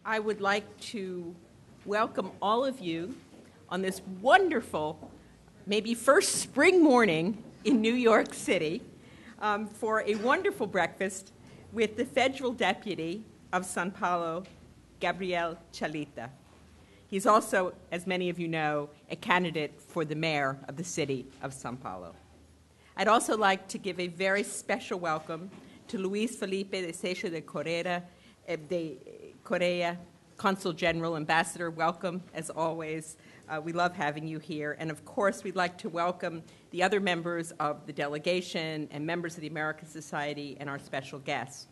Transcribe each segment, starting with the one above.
I would like to welcome all of you on this wonderful, maybe first spring morning in New York City for a wonderful breakfast with the federal deputy of São Paulo, Gabriel Chalita. He's also, as many of you know, a candidate for the mayor of the city of São Paulo. I'd also like to give a very special welcome to Luis Felipe de Seixas de Correa, Consul General, Ambassador. Welcome, as always. We love having you here. And of course, we'd like to welcome the other members of the delegation and members of the American Society and our special guests.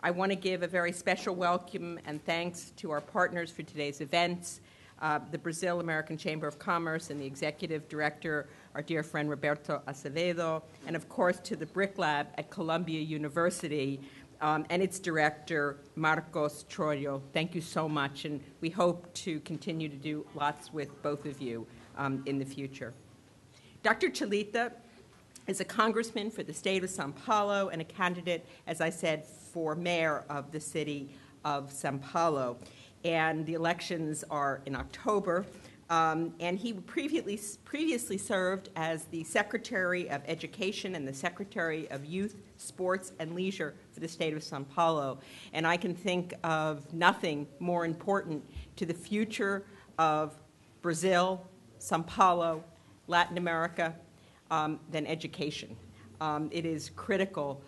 I want to give a very special welcome and thanks to our partners for today's events, the Brazil American Chamber of Commerce and the executive director, our dear friend Roberto Acevedo, and of course to the BRIC Lab at Columbia University and its director, Marcos Troyo. Thank you so much, and we hope to continue to do lots with both of you in the future. Dr. Chalita is a congressman for the state of São Paulo and a candidate, as I said, for mayor of the city of São Paulo. And the elections are in October. And he previously served as the Secretary of Education and the Secretary of Youth, Sports, and Leisure for the state of São Paulo. And I can think of nothing more important to the future of Brazil, São Paulo, Latin America, than education. It is critical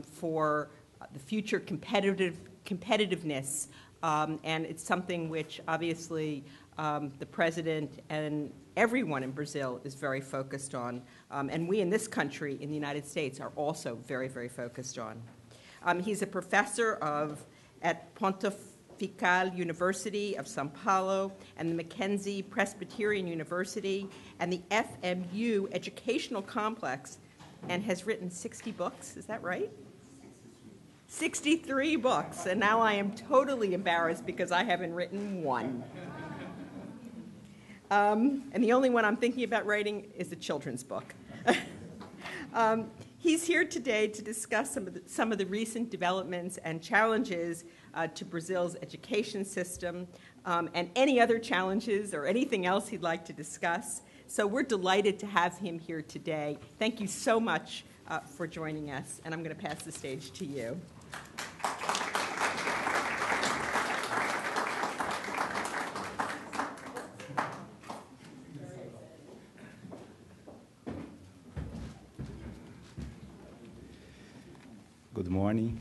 for the future competitiveness, and it's something which obviously the president and everyone in Brazil is very focused on, and we in this country, in the United States, are also very, very focused on. He's a professor at Pontifical University of São Paulo and the Mackenzie Presbyterian University and the FMU Educational Complex, and has written 60 books. Is that right? 63 books, and now I am totally embarrassed because I haven't written one. And the only one I'm thinking about writing is a children's book. He's here today to discuss some of the recent developments and challenges to Brazil's education system, and any other challenges or anything else he'd like to discuss. So we're delighted to have him here today. Thank you so much for joining us, and I'm going to pass the stage to you. Good morning.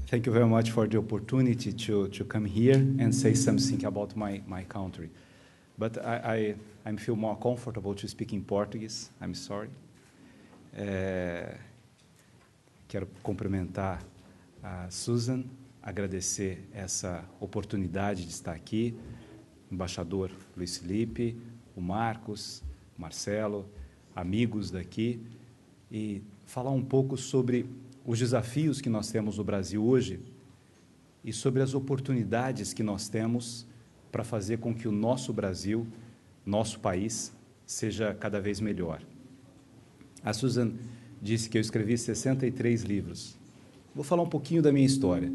Thank you very much for the opportunity to come here and say something about my country. But I feel more comfortable to speak in Portuguese. I'm sorry. Quero cumprimentar a Susan, agradecer essa oportunidade de estar aqui, o embaixador Luiz Felipe, o Marcos, o Marcelo, amigos daqui, e falar um pouco sobre os desafios que nós temos no Brasil hoje e sobre as oportunidades que nós temos para fazer com que o nosso Brasil, nosso país, seja cada vez melhor. A Susan disse que eu escrevi 63 livros. Vou falar um pouquinho da minha história.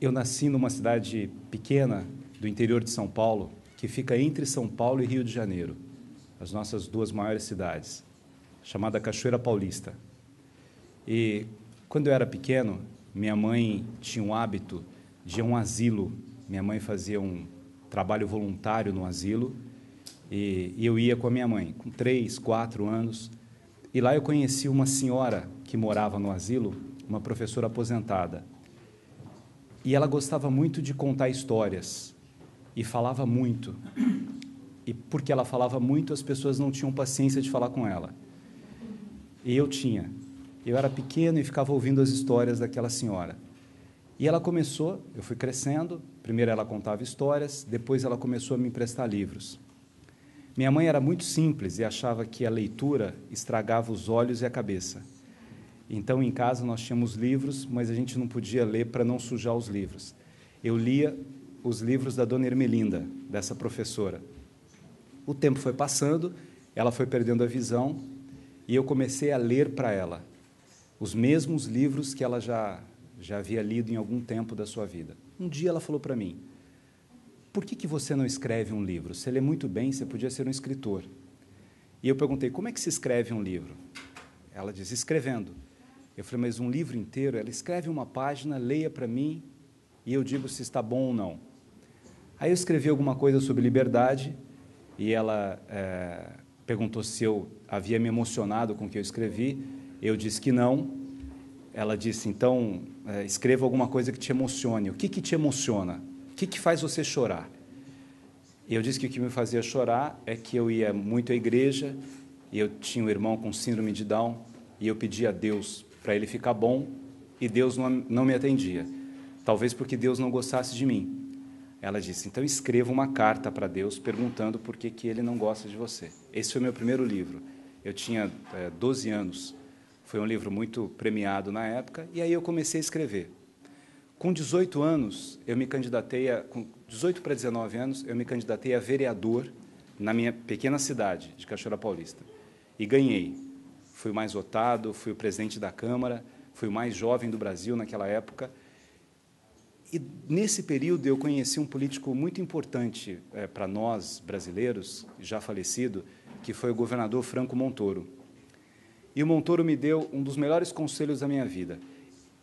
Eu nasci numa cidade pequena do interior de São Paulo, que fica entre São Paulo e Rio de Janeiro, as nossas duas maiores cidades, chamada Cachoeira Paulista. E, quando eu era pequeno, minha mãe tinha um hábito de ir a um asilo. Minha mãe fazia um trabalho voluntário no asilo, e eu ia com a minha mãe, com 3, 4 anos. E lá eu conheci uma senhora que morava no asilo, uma professora aposentada. E ela gostava muito de contar histórias, e falava muito. E porque ela falava muito, as pessoas não tinham paciência de falar com ela. E eu tinha. Eu era pequeno e ficava ouvindo as histórias daquela senhora. E ela começou, eu fui crescendo, primeiro ela contava histórias, depois ela começou a me emprestar livros. Minha mãe era muito simples e achava que a leitura estragava os olhos e a cabeça. Então, em casa, nós tínhamos livros, mas a gente não podia ler para não sujar os livros. Eu lia os livros da dona Ermelinda, dessa professora. O tempo foi passando, ela foi perdendo a visão, e eu comecei a ler para ela os mesmos livros que ela já já havia lido em algum tempo da sua vida. Um dia ela falou para mim, por que você não escreve um livro? Você lê muito bem, você podia ser um escritor. E eu perguntei, como é que se escreve um livro? Ela disse, escrevendo. Eu falei, mas um livro inteiro? Ela escreve uma página, leia para mim, e eu digo se está bom ou não. Aí eu escrevi alguma coisa sobre liberdade, e ela perguntou se eu havia me emocionado com o que eu escrevi. Eu disse que não. Ela disse, então, escreva alguma coisa que te emocione. O que te emociona? O que faz você chorar? Eu disse que o que me fazia chorar é que eu ia muito à igreja, e eu tinha um irmão com síndrome de Down, e eu pedia a Deus para ele ficar bom, e Deus não me atendia. Talvez porque Deus não gostasse de mim. Ela disse, então escreva uma carta para Deus perguntando por que Ele não gosta de você. Esse foi o meu primeiro livro. Eu tinha 12 anos. Foi um livro muito premiado na época, e aí eu comecei a escrever. Com 18 anos, eu me candidatei com 18 para 19 anos, eu me candidatei a vereador na minha pequena cidade de Cachoeira Paulista. E ganhei. Fui o mais votado, fui o presidente da Câmara, fui o mais jovem do Brasil naquela época. E, nesse período, eu conheci um político muito importante para nós, brasileiros, já falecido, que foi o governador Franco Montoro. E o Montoro me deu um dos melhores conselhos da minha vida.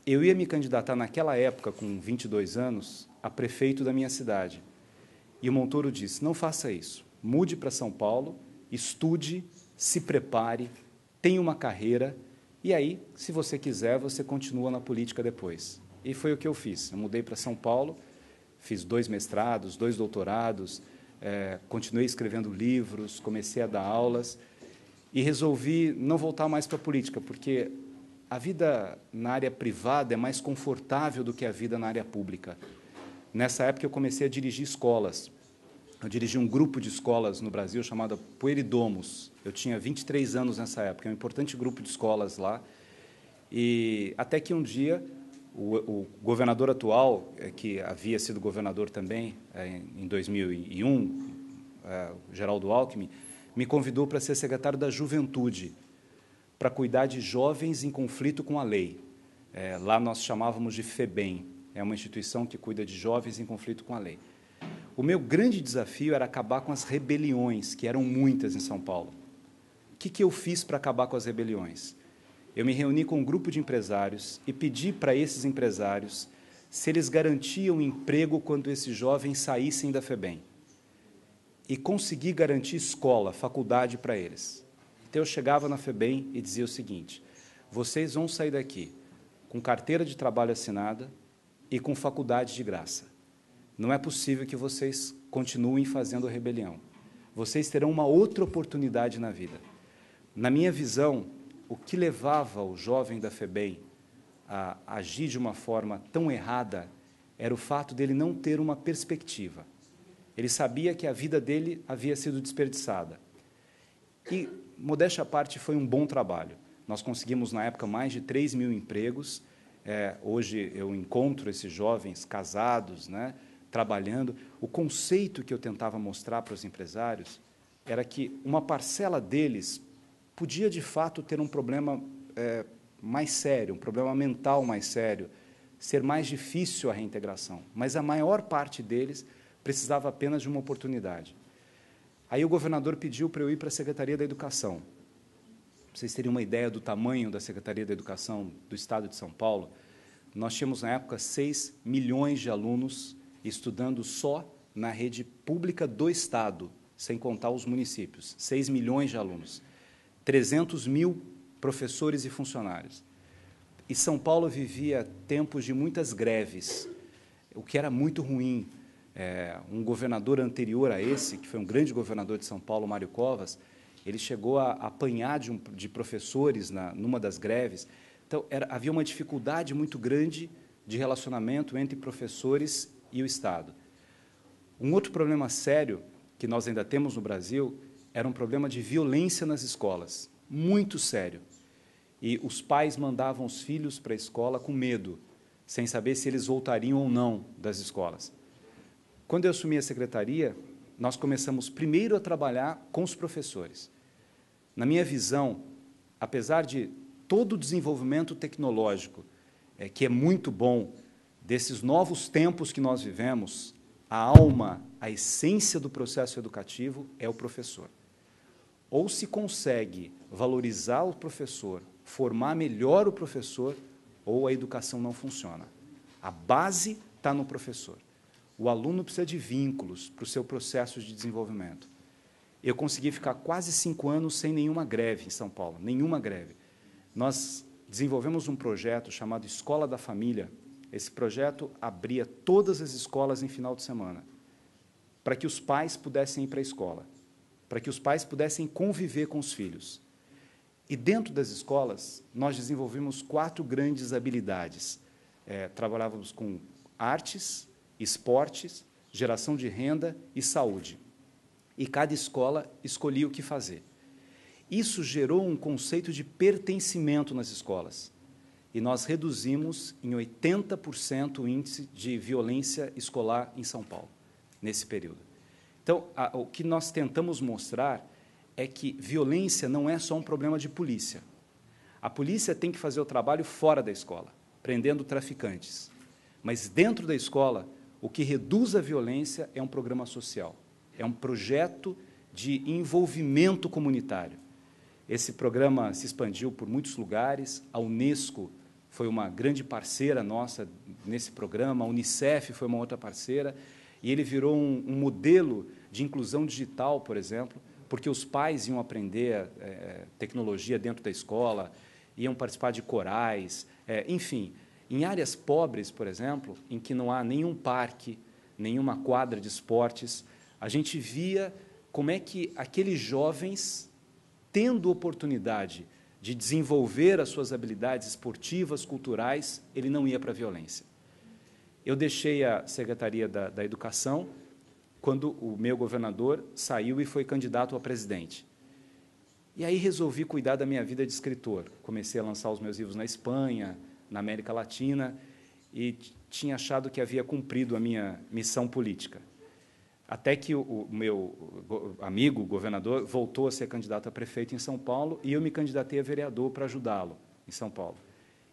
Eu ia me candidatar naquela época, com 22 anos, a prefeito da minha cidade. E o Montoro disse, não faça isso. Mude para São Paulo, estude, se prepare, tenha uma carreira, e aí, se você quiser, você continua na política depois. E foi o que eu fiz. Eu mudei para São Paulo, fiz 2 mestrados, 2 doutorados, continuei escrevendo livros, comecei a dar aulas, e resolvi não voltar mais para a política, porque a vida na área privada é mais confortável do que a vida na área pública. Nessa época, eu comecei a dirigir escolas. Eu dirigi um grupo de escolas no Brasil chamado Pueridomus. Eu tinha 23 anos nessa época, é um importante grupo de escolas lá. E até que um dia, o governador atual, que havia sido governador também em 2001, Geraldo Alckmin, me convidou para ser secretário da Juventude, para cuidar de jovens em conflito com a lei. Lá nós chamávamos de FEBEM, é uma instituição que cuida de jovens em conflito com a lei. O meu grande desafio era acabar com as rebeliões, que eram muitas em São Paulo. O que eu fiz para acabar com as rebeliões? Eu me reuni com um grupo de empresários e pedi para esses empresários se eles garantiam emprego quando esses jovens saíssem da FEBEM. E consegui garantir escola, faculdade para eles. Então, eu chegava na FEBEM e dizia o seguinte, vocês vão sair daqui com carteira de trabalho assinada e com faculdade de graça. Não é possível que vocês continuem fazendo rebelião. Vocês terão uma outra oportunidade na vida. Na minha visão, o que levava o jovem da FEBEM a agir de uma forma tão errada era o fato dele não ter uma perspectiva. Ele sabia que a vida dele havia sido desperdiçada. E, modéstia à parte, foi um bom trabalho. Nós conseguimos, na época, mais de 3 mil empregos. Hoje, eu encontro esses jovens casados, né, trabalhando. O conceito que eu tentava mostrar para os empresários era que uma parcela deles podia, de fato, ter um problema mais sério, um problema mental mais sério, ser mais difícil a reintegração. Mas a maior parte deles precisava apenas de uma oportunidade. Aí o governador pediu para eu ir para a Secretaria da Educação. Para vocês terem uma ideia do tamanho da Secretaria da Educação do Estado de São Paulo, nós tínhamos, na época, 6 milhões de alunos estudando só na rede pública do Estado, sem contar os municípios. 6 milhões de alunos. 300 mil professores e funcionários. E São Paulo vivia tempos de muitas greves, o que era muito ruim. Um governador anterior a esse, que foi um grande governador de São Paulo, Mário Covas, ele chegou a apanhar de professores numa das greves. Então, havia uma dificuldade muito grande de relacionamento entre professores e o Estado. Um outro problema sério que nós ainda temos no Brasil era um problema de violência nas escolas, muito sério. E os pais mandavam os filhos para a escola com medo, sem saber se eles voltariam ou não das escolas. Quando eu assumi a secretaria, nós começamos primeiro a trabalhar com os professores. Na minha visão, apesar de todo o desenvolvimento tecnológico que é muito bom desses novos tempos que nós vivemos, a alma, a essência do processo educativo é o professor. Ou se consegue valorizar o professor, formar melhor o professor, ou a educação não funciona. A base está no professor. O aluno precisa de vínculos para o seu processo de desenvolvimento. Eu consegui ficar quase 5 anos sem nenhuma greve em São Paulo, nenhuma greve. Nós desenvolvemos um projeto chamado Escola da Família. Esse projeto abria todas as escolas em final de semana, para que os pais pudessem ir para a escola, para que os pais pudessem conviver com os filhos. E, dentro das escolas, nós desenvolvemos 4 grandes habilidades. Trabalhávamos com artes, esportes, geração de renda e saúde. E cada escola escolhia o que fazer. Isso gerou um conceito de pertencimento nas escolas. E nós reduzimos em 80% o índice de violência escolar em São Paulo, nesse período. Então, o que nós tentamos mostrar é que violência não é só um problema de polícia. A polícia tem que fazer o trabalho fora da escola, prendendo traficantes. Mas, dentro da escola, o que reduz a violência é um programa social, é um projeto de envolvimento comunitário. Esse programa se expandiu por muitos lugares, a Unesco foi uma grande parceira nossa nesse programa, a Unicef foi uma outra parceira, e ele virou um modelo de inclusão digital, por exemplo, porque os pais iam aprender tecnologia dentro da escola, iam participar de corais, enfim, em áreas pobres, por exemplo, em que não há nenhum parque, nenhuma quadra de esportes, a gente via como é que aqueles jovens, tendo oportunidade de desenvolver as suas habilidades esportivas, culturais, ele não ia para a violência. Eu deixei a Secretaria da Educação quando o meu governador saiu e foi candidato a presidente. E aí resolvi cuidar da minha vida de escritor. Comecei a lançar os meus livros na Espanha, na América Latina, e tinha achado que havia cumprido a minha missão política. Até que o meu amigo, governador, voltou a ser candidato a prefeito em São Paulo e eu me candidatei a vereador para ajudá-lo em São Paulo.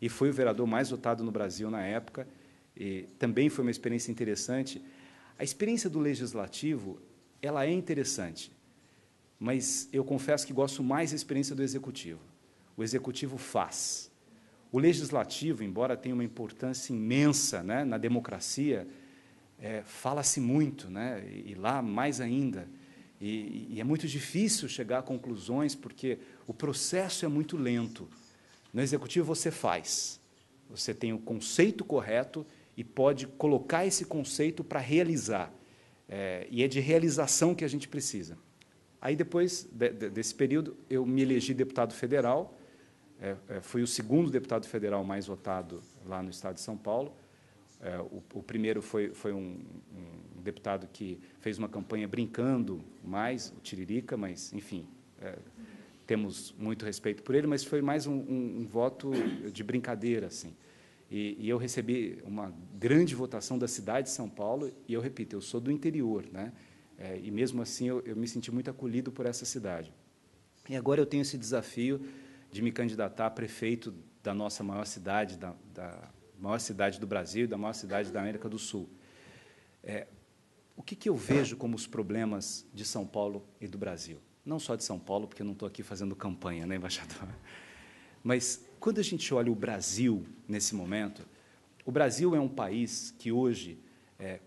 E fui o vereador mais votado no Brasil na época, e também foi uma experiência interessante. A experiência do legislativo, ela é interessante, mas eu confesso que gosto mais da experiência do executivo. O executivo faz. O legislativo, embora tenha uma importância imensa, né, na democracia, fala-se muito, né, e lá mais ainda, e é muito difícil chegar a conclusões, porque o processo é muito lento. No executivo você faz, você tem o conceito correto e pode colocar esse conceito para realizar, e é de realização que a gente precisa. Aí, depois desse período, eu me elegi deputado federal, fui o segundo deputado federal mais votado lá no estado de São Paulo. O primeiro foi um deputado que fez uma campanha brincando mais, o Tiririca, mas, enfim, temos muito respeito por ele, mas foi mais um voto de brincadeira, assim. E eu recebi uma grande votação da cidade de São Paulo, e eu repito, eu sou do interior, né? E, mesmo assim, eu me senti muito acolhido por essa cidade. E agora eu tenho esse desafio de me candidatar a prefeito da nossa maior cidade, da maior cidade do Brasil e da maior cidade da América do Sul. O que eu vejo como os problemas de São Paulo e do Brasil? Não só de São Paulo, porque eu não estou aqui fazendo campanha, né, embaixador? Mas, quando a gente olha o Brasil, nesse momento, o Brasil é um país que, hoje,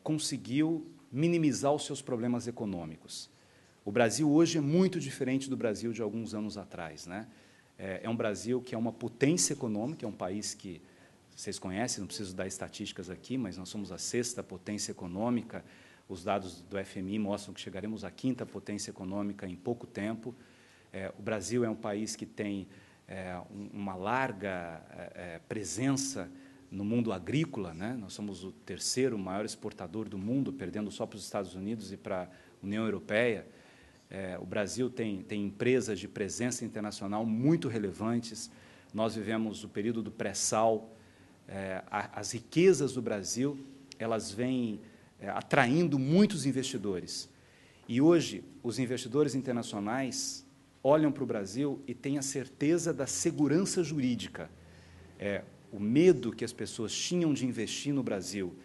conseguiu minimizar os seus problemas econômicos. O Brasil, hoje, é muito diferente do Brasil de alguns anos atrás, né? É um Brasil que é uma potência econômica, é um país que, vocês conhecem, não preciso dar estatísticas aqui, mas nós somos a 6ª potência econômica. Os dados do FMI mostram que chegaremos à 5ª potência econômica em pouco tempo. O Brasil é um país que tem uma larga presença no mundo agrícola, né? Nós somos o 3º maior exportador do mundo, perdendo só para os Estados Unidos e para a União Europeia. O Brasil tem empresas de presença internacional muito relevantes. Nós vivemos o período do pré-sal. As riquezas do Brasil, elas vêm atraindo muitos investidores. E, hoje, os investidores internacionais olham para o Brasil e têm a certeza da segurança jurídica. o medo que as pessoas tinham de investir no Brasil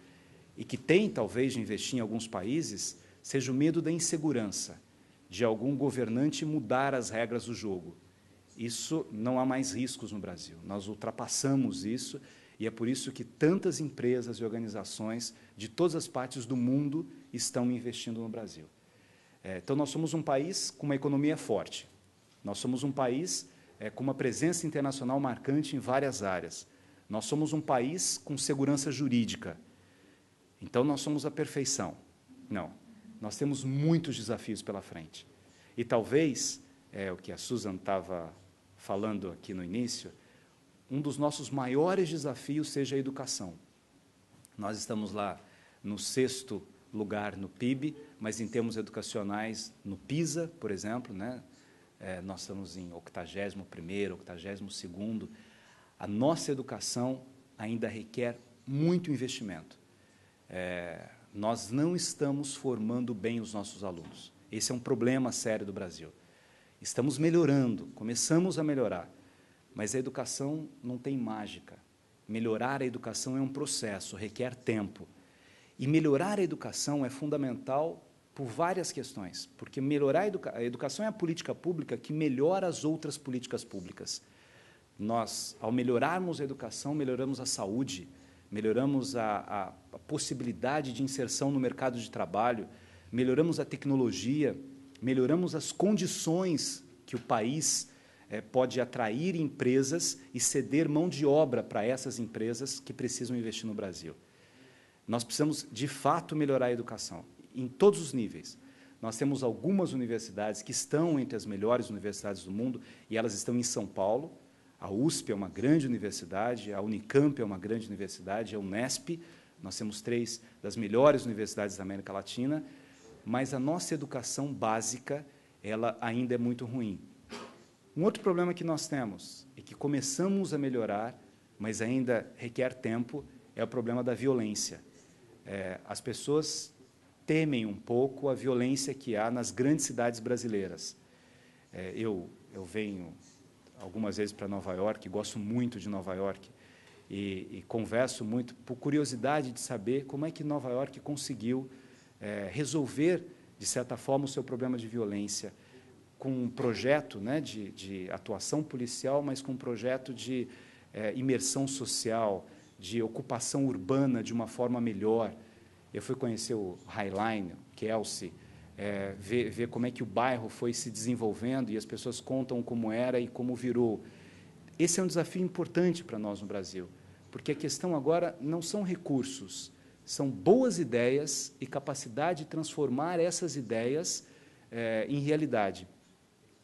e que tem, talvez, de investir em alguns países, seja o medo da insegurança, de algum governante mudar as regras do jogo. Isso, não há mais riscos no Brasil. Nós ultrapassamos isso e é por isso que tantas empresas e organizações de todas as partes do mundo estão investindo no Brasil. Então, nós somos um país com uma economia forte. Nós somos um país com uma presença internacional marcante em várias áreas. Nós somos um país com segurança jurídica. Então, nós somos a perfeição. Não. Nós temos muitos desafios pela frente. E talvez, o que a Susan estava falando aqui no início, um dos nossos maiores desafios seja a educação. Nós estamos lá no 6º lugar no PIB, mas em termos educacionais, no PISA, por exemplo, né? Nós estamos em 81º, 82º. A nossa educação ainda requer muito investimento. Nós não estamos formando bem os nossos alunos. Esse é um problema sério do Brasil. Estamos melhorando, começamos a melhorar, mas a educação não tem mágica. Melhorar a educação é um processo, requer tempo. E melhorar a educação é fundamental por várias questões, porque melhorar a educação é a política pública que melhora as outras políticas públicas. Nós, ao melhorarmos a educação, melhoramos a saúde, melhoramos a possibilidade de inserção no mercado de trabalho, melhoramos a tecnologia, melhoramos as condições que o país pode atrair empresas e ceder mão de obra para essas empresas que precisam investir no Brasil. Nós precisamos, de fato, melhorar a educação, em todos os níveis. Nós temos algumas universidades que estão entre as melhores universidades do mundo, e elas estão em São Paulo. A USP é uma grande universidade, a Unicamp é uma grande universidade, a Unesp, nós temos 3 das melhores universidades da América Latina, mas a nossa educação básica, ela ainda é muito ruim. Um outro problema que nós temos, e que começamos a melhorar, mas ainda requer tempo, é o problema da violência. As pessoas temem um pouco a violência que há nas grandes cidades brasileiras. Eu venho algumas vezes para Nova York, gosto muito de Nova York, e converso muito por curiosidade de saber como é que Nova York conseguiu resolver, de certa forma, o seu problema de violência, com um projeto, né, de atuação policial, mas com um projeto de imersão social, de ocupação urbana de uma forma melhor. Eu fui conhecer o High Line, Kelsey, ver como é que o bairro foi se desenvolvendo e as pessoas contam como era e como virou. Esse é um desafio importante para nós no Brasil, porque a questão agora não são recursos, são boas ideias e capacidade de transformar essas ideias em realidade.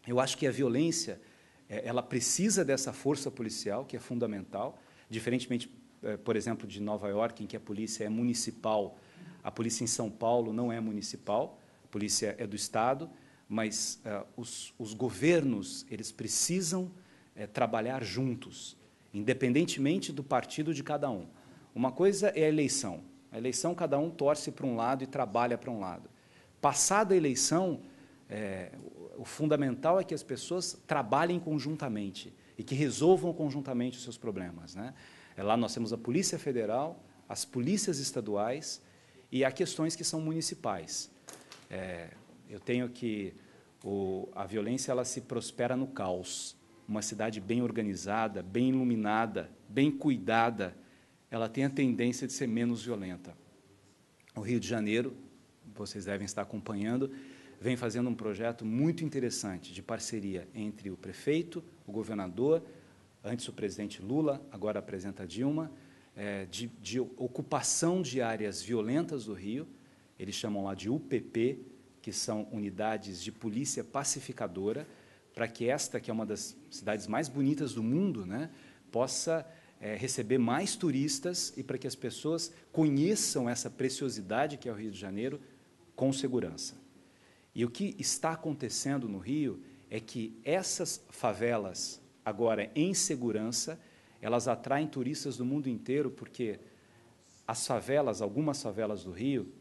Eu acho que a violência, ela precisa dessa força policial, que é fundamental, diferentemente, por exemplo, de Nova York, em que a polícia é municipal. A polícia em São Paulo não é municipal, a polícia é do Estado, mas os governos, eles precisam trabalhar juntos, independentemente do partido de cada um. Uma coisa é a eleição. A eleição, cada um torce para um lado e trabalha para um lado. Passada a eleição, o fundamental é que as pessoas trabalhem conjuntamente e que resolvam conjuntamente os seus problemas, né? Lá nós temos a Polícia Federal, as polícias estaduais e há questões que são municipais. Eu tenho que a violência ela se prospera no caos. Uma cidade bem organizada, bem iluminada, bem cuidada, ela tem a tendência de ser menos violenta. O Rio de Janeiro, vocês devem estar acompanhando, vem fazendo um projeto muito interessante de parceria entre o prefeito, o governador, antes o presidente Lula, agora a presidenta Dilma, de ocupação de áreas violentas do Rio, eles chamam lá de UPP, que são unidades de polícia pacificadora, para que esta, que é uma das cidades mais bonitas do mundo, né, possa receber mais turistas e para que as pessoas conheçam essa preciosidade que é o Rio de Janeiro com segurança. E o que está acontecendo no Rio é que essas favelas, agora em segurança, elas atraem turistas do mundo inteiro, porque as favelas, algumas favelas do Rio,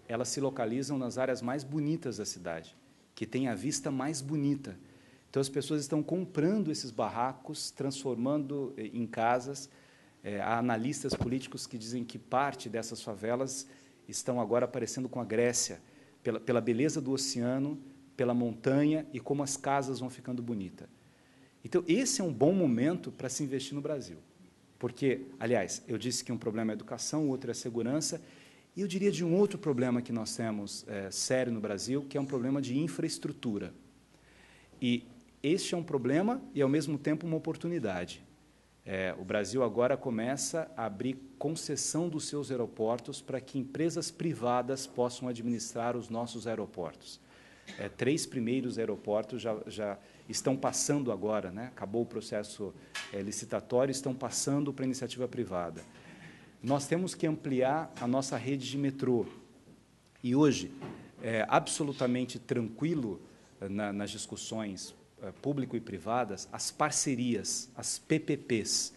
elas se localizam nas áreas mais bonitas da cidade, que têm a vista mais bonita. Então, as pessoas estão comprando esses barracos, transformando em casas. Há analistas políticos que dizem que parte dessas favelas estão agora aparecendo com a Grécia, pela beleza do oceano, pela montanha e como as casas vão ficando bonitas. Então, esse é um bom momento para se investir no Brasil. Porque, aliás, eu disse que um problema é a educação, o outro é a segurança, e eu diria de um outro problema que nós temos sério no Brasil, que é um problema de infraestrutura. E este é um problema e, ao mesmo tempo, uma oportunidade. O Brasil agora começa a abrir concessão dos seus aeroportos para que empresas privadas possam administrar os nossos aeroportos. 3 primeiros aeroportos já estão passando agora, né? Acabou o processo licitatório, estão passando para a iniciativa privada. Nós temos que ampliar a nossa rede de metrô. E hoje, absolutamente tranquilo nas discussões público e privadas, as parcerias, as PPPs,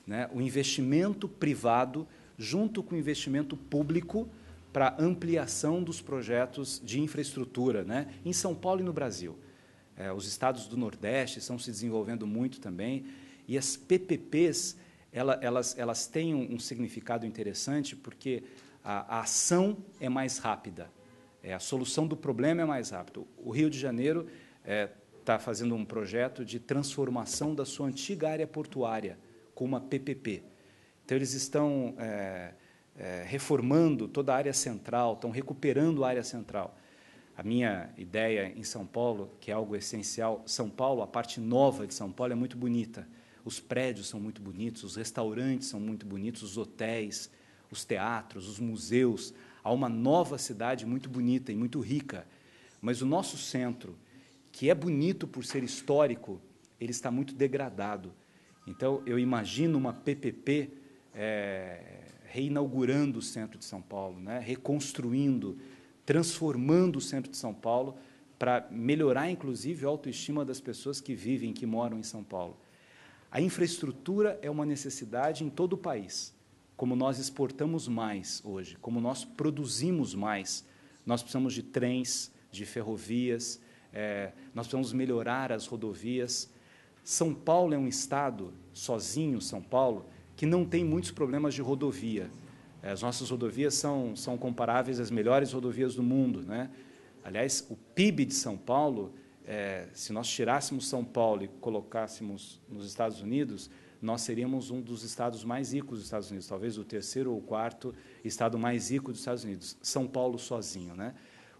né? O investimento privado junto com o investimento público para ampliação dos projetos de infraestrutura, né? Em São Paulo e no Brasil. Os estados do Nordeste estão se desenvolvendo muito também, e as PPPs elas têm um significado interessante, porque a ação é mais rápida, a solução do problema é mais rápida. O Rio de Janeiro está fazendo um projeto de transformação da sua antiga área portuária com uma PPP. Então, eles estão reformando toda a área central, estão recuperando a área central. A minha ideia em São Paulo, que é algo essencial, São Paulo, a parte nova de São Paulo é muito bonita. Os prédios são muito bonitos, os restaurantes são muito bonitos, os hotéis, os teatros, os museus. Há uma nova cidade muito bonita e muito rica. Mas o nosso centro, que é bonito por ser histórico, ele está muito degradado. Então, eu imagino uma PPP reinaugurando o centro de São Paulo, né? Reconstruindo, transformando o centro de São Paulo para melhorar, inclusive, a autoestima das pessoas que vivem, que moram em São Paulo. A infraestrutura é uma necessidade em todo o país. Como nós exportamos mais hoje, como nós produzimos mais, nós precisamos de trens, de ferrovias, nós precisamos melhorar as rodovias. São Paulo é um estado, sozinho São Paulo, que não tem muitos problemas de rodovia. As nossas rodovias são comparáveis às melhores rodovias do mundo, né? Aliás, o PIB de São Paulo, se nós tirássemos São Paulo e colocássemos nos Estados Unidos, nós seríamos um dos estados mais ricos dos Estados Unidos, talvez o 3º ou 4º estado mais rico dos Estados Unidos, São Paulo sozinho, né?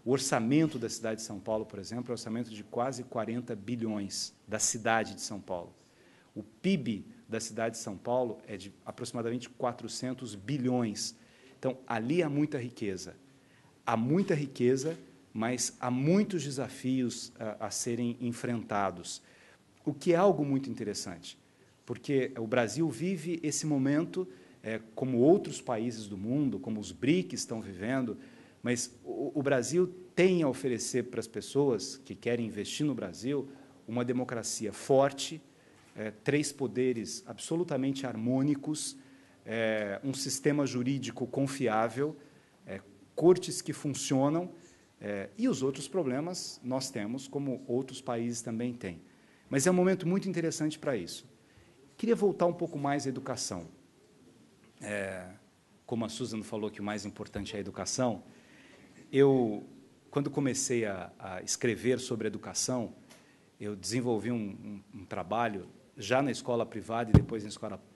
O orçamento da cidade de São Paulo, por exemplo, é um orçamento de quase 40 bilhões da cidade de São Paulo. O PIB da cidade de São Paulo é de aproximadamente 400 bilhões. Então, ali há muita riqueza. Há muita riqueza, mas há muitos desafios a serem enfrentados, o que é algo muito interessante, porque o Brasil vive esse momento, como outros países do mundo, como os BRICS estão vivendo, mas o Brasil tem a oferecer para as pessoas que querem investir no Brasil uma democracia forte, 3 poderes absolutamente harmônicos, um sistema jurídico confiável, cortes que funcionam, e os outros problemas nós temos, como outros países também têm. Mas é um momento muito interessante para isso. Queria voltar um pouco mais à educação. Como a Susan falou que o mais importante é a educação, quando comecei a escrever sobre educação, eu desenvolvi um trabalho, já na escola privada e depois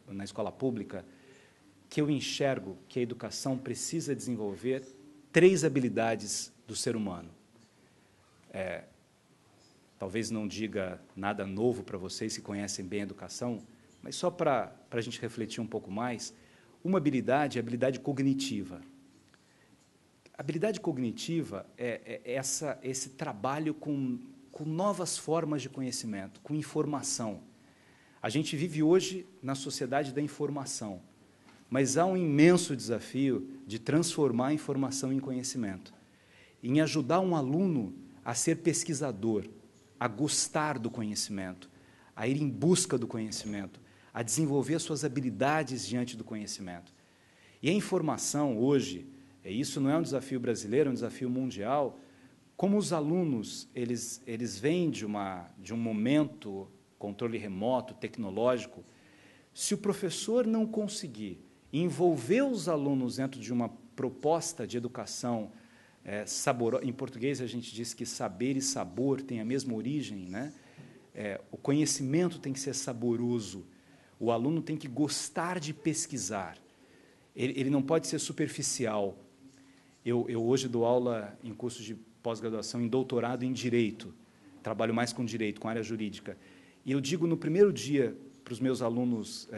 na escola pública, que eu enxergo que a educação precisa desenvolver 3 habilidades do ser humano. Talvez não diga nada novo para vocês que conhecem bem a educação, mas só para a gente refletir um pouco mais, uma habilidade é a habilidade cognitiva. A habilidade cognitiva é esse trabalho com novas formas de conhecimento, com informação. A gente vive hoje na sociedade da informação, mas há um imenso desafio de transformar a informação em conhecimento, em ajudar um aluno a ser pesquisador, a gostar do conhecimento, a ir em busca do conhecimento, a desenvolver as suas habilidades diante do conhecimento. E a informação, hoje, isso não é um desafio brasileiro, é um desafio mundial. Como os alunos eles vêm de um momento, controle remoto, tecnológico, Se o professor não conseguir envolver os alunos dentro de uma proposta de educação saborosa, em português a gente diz que saber e sabor têm a mesma origem, né? O conhecimento tem que ser saboroso, o aluno tem que gostar de pesquisar, ele não pode ser superficial. Eu hoje dou aula em cursos de pós-graduação, em doutorado em Direito, trabalho mais com Direito, com área jurídica, e eu digo no primeiro dia para os meus alunos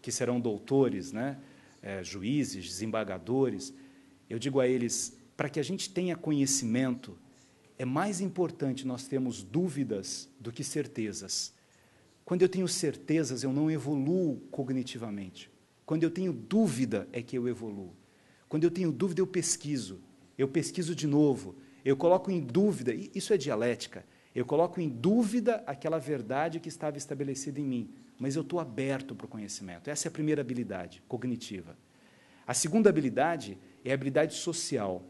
que serão doutores, né, juízes, desembargadores, eu digo a eles, para que a gente tenha conhecimento, é mais importante nós termos dúvidas do que certezas. Quando eu tenho certezas, eu não evoluo cognitivamente. Quando eu tenho dúvida, é que eu evoluo. Quando eu tenho dúvida, eu pesquiso de novo, eu coloco em dúvida, isso é dialética, eu coloco em dúvida aquela verdade que estava estabelecida em mim, mas eu estou aberto para o conhecimento. Essa é a primeira habilidade cognitiva. A segunda habilidade é a habilidade social.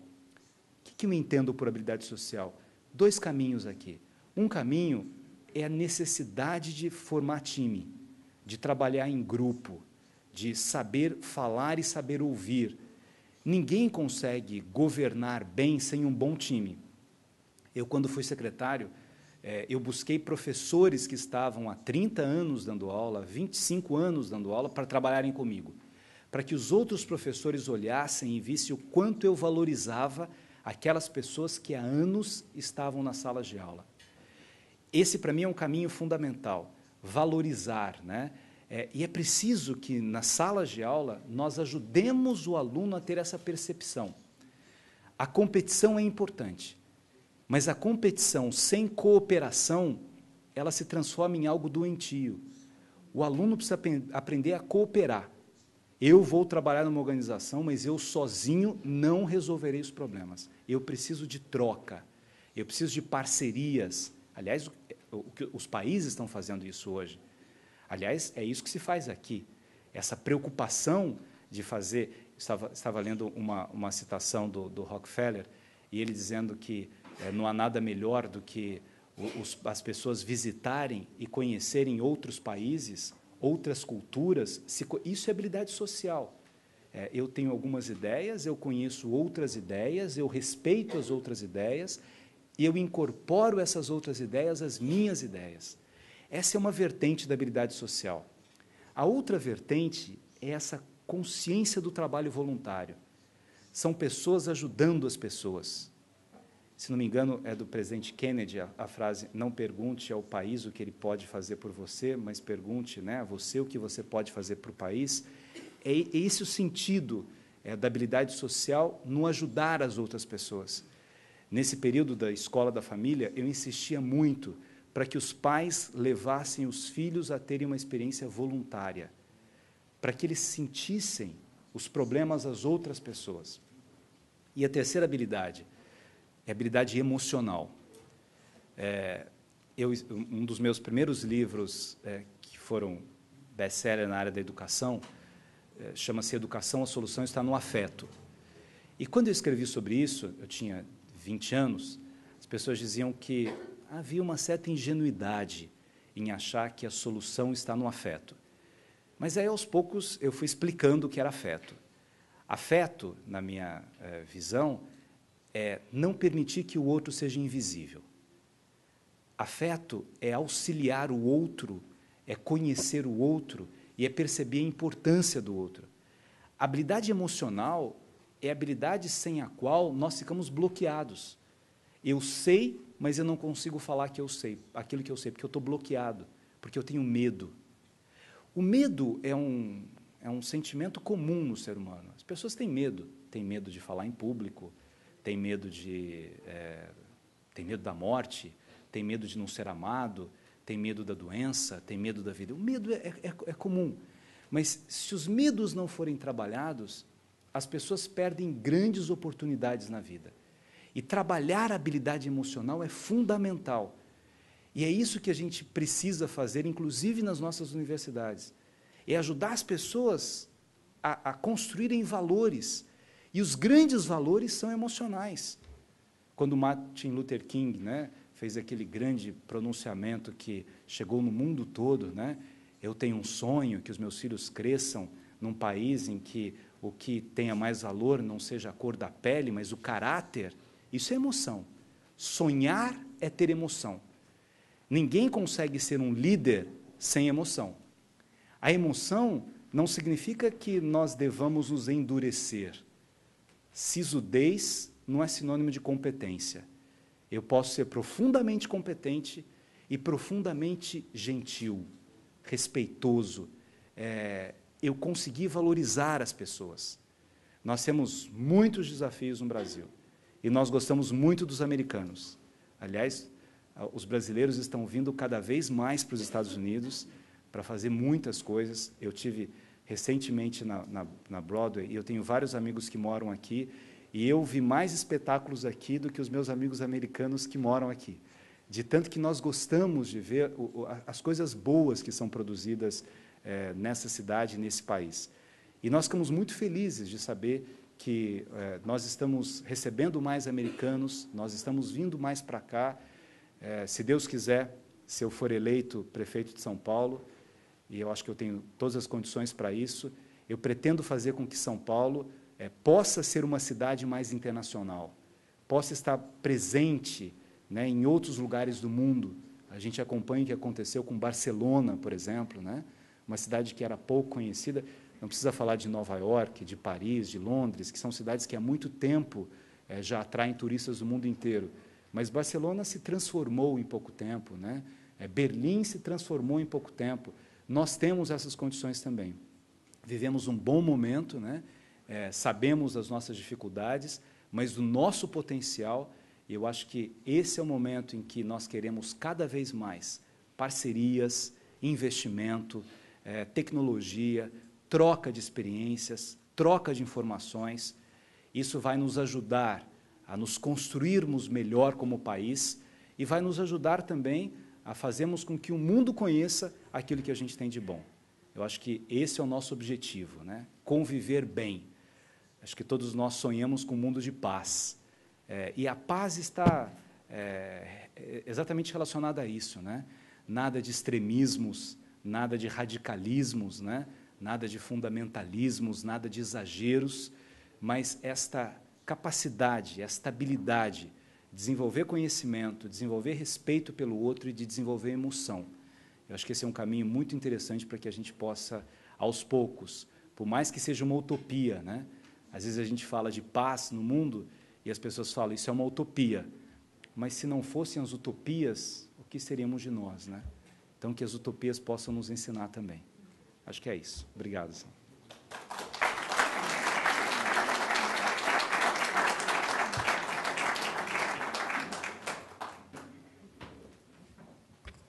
O que eu entendo por habilidade social? 2 caminhos aqui. Um caminho é a necessidade de formar time, de trabalhar em grupo, de saber falar e saber ouvir. Ninguém consegue governar bem sem um bom time. Eu, quando fui secretário, eu busquei professores que estavam há 30 anos dando aula, 25 anos dando aula, para trabalharem comigo, para que os outros professores olhassem e vissem o quanto eu valorizava aquelas pessoas que há anos estavam nas salas de aula. Esse, para mim, é um caminho fundamental, valorizar, né? E é preciso que, nas salas de aula, nós ajudemos o aluno a ter essa percepção. A competição é importante, mas a competição sem cooperação, ela se transforma em algo doentio. O aluno precisa aprender a cooperar. Eu vou trabalhar numa organização, mas eu sozinho não resolverei os problemas. Eu preciso de troca, eu preciso de parcerias. Aliás, os países estão fazendo isso hoje. Aliás, é isso que se faz aqui. Essa preocupação de fazer... Estava lendo uma citação do Rockefeller, e ele dizendo que não há nada melhor do que as pessoas visitarem e conhecerem outros países, outras culturas. Isso é habilidade social. Eu tenho algumas ideias, eu conheço outras ideias, eu respeito as outras ideias, e eu incorporo essas outras ideias às minhas ideias. Essa é uma vertente da habilidade social. A outra vertente é essa consciência do trabalho voluntário. São pessoas ajudando as pessoas. Se não me engano, é do presidente Kennedy a frase: não pergunte ao país o que ele pode fazer por você, mas pergunte, né, a você o que você pode fazer para o país. É esse o sentido da habilidade social, no ajudar as outras pessoas. Nesse período da escola da família, eu insistia muito para que os pais levassem os filhos a terem uma experiência voluntária, para que eles sentissem os problemas das outras pessoas. E a terceira habilidade é a habilidade emocional. Um dos meus primeiros livros, que foram best-seller na área da educação, chama-se Educação, a Solução está no Afeto. E quando eu escrevi sobre isso, eu tinha 20 anos, as pessoas diziam que havia uma certa ingenuidade em achar que a solução está no afeto. Mas aí, aos poucos, eu fui explicando o que era afeto. Afeto, na minha visão, é não permitir que o outro seja invisível. Afeto é auxiliar o outro, é conhecer o outro e é perceber a importância do outro. A habilidade emocional é a habilidade sem a qual nós ficamos bloqueados. Eu sei, mas eu não consigo falar que eu sei, aquilo que eu sei, porque eu estou bloqueado, porque eu tenho medo. O medo é um sentimento comum no ser humano. As pessoas têm medo de falar em público, têm medo da morte, têm medo de não ser amado, têm medo da doença, têm medo da vida. O medo é comum, mas se os medos não forem trabalhados, as pessoas perdem grandes oportunidades na vida. E trabalhar a habilidade emocional é fundamental. E é isso que a gente precisa fazer, inclusive nas nossas universidades. É ajudar as pessoas a construírem valores. E os grandes valores são emocionais. Quando Martin Luther King, né, fez aquele grande pronunciamento que chegou no mundo todo, né, Eu tenho um sonho que os meus filhos cresçam num país em que o que tenha mais valor não seja a cor da pele, mas o caráter. Isso é emoção. Sonhar é ter emoção. Ninguém consegue ser um líder sem emoção. A emoção não significa que nós devamos nos endurecer. Sisudez não é sinônimo de competência. Eu posso ser profundamente competente e profundamente gentil, respeitoso. Eu consegui valorizar as pessoas. Nós temos muitos desafios no Brasil e nós gostamos muito dos americanos. Aliás, os brasileiros estão vindo cada vez mais para os Estados Unidos para fazer muitas coisas. Eu tive recentemente na Broadway e eu tenho vários amigos que moram aqui e eu vi mais espetáculos aqui do que os meus amigos americanos que moram aqui. De tanto que nós gostamos de ver as coisas boas que são produzidas nessa cidade, nesse país. E nós ficamos muito felizes de saber que nós estamos recebendo mais americanos, nós estamos vindo mais para cá. Se Deus quiser, se eu for eleito prefeito de São Paulo, e eu acho que eu tenho todas as condições para isso, eu pretendo fazer com que São Paulo possa ser uma cidade mais internacional, possa estar presente, né, em outros lugares do mundo. A gente acompanha o que aconteceu com Barcelona, por exemplo, né, uma cidade que era pouco conhecida. Não precisa falar de Nova York, de Paris, de Londres, que são cidades que há muito tempo já atraem turistas do mundo inteiro. Mas Barcelona se transformou em pouco tempo, né? Berlim se transformou em pouco tempo. Nós temos essas condições também. Vivemos um bom momento, né? Sabemos das nossas dificuldades, mas do nosso potencial. E eu acho que esse é o momento em que nós queremos cada vez mais parcerias, investimento, tecnologia, troca de experiências, troca de informações. Isso vai nos ajudar a nos construirmos melhor como país e vai nos ajudar também a fazermos com que o mundo conheça aquilo que a gente tem de bom. Eu acho que esse é o nosso objetivo, né? Conviver bem. Acho que todos nós sonhamos com um mundo de paz. E a paz está exatamente relacionada a isso, né? Nada de extremismos, nada de radicalismos, né? Nada de fundamentalismos, nada de exageros, mas esta capacidade, esta habilidade de desenvolver conhecimento, desenvolver respeito pelo outro e de desenvolver emoção. Eu acho que esse é um caminho muito interessante para que a gente possa, aos poucos, por mais que seja uma utopia, né? Às vezes a gente fala de paz no mundo e as pessoas falam, isso é uma utopia. Mas se não fossem as utopias, o que seríamos de nós, né? Então, que as utopias possam nos ensinar também. Acho que é isso. Obrigado, Sam.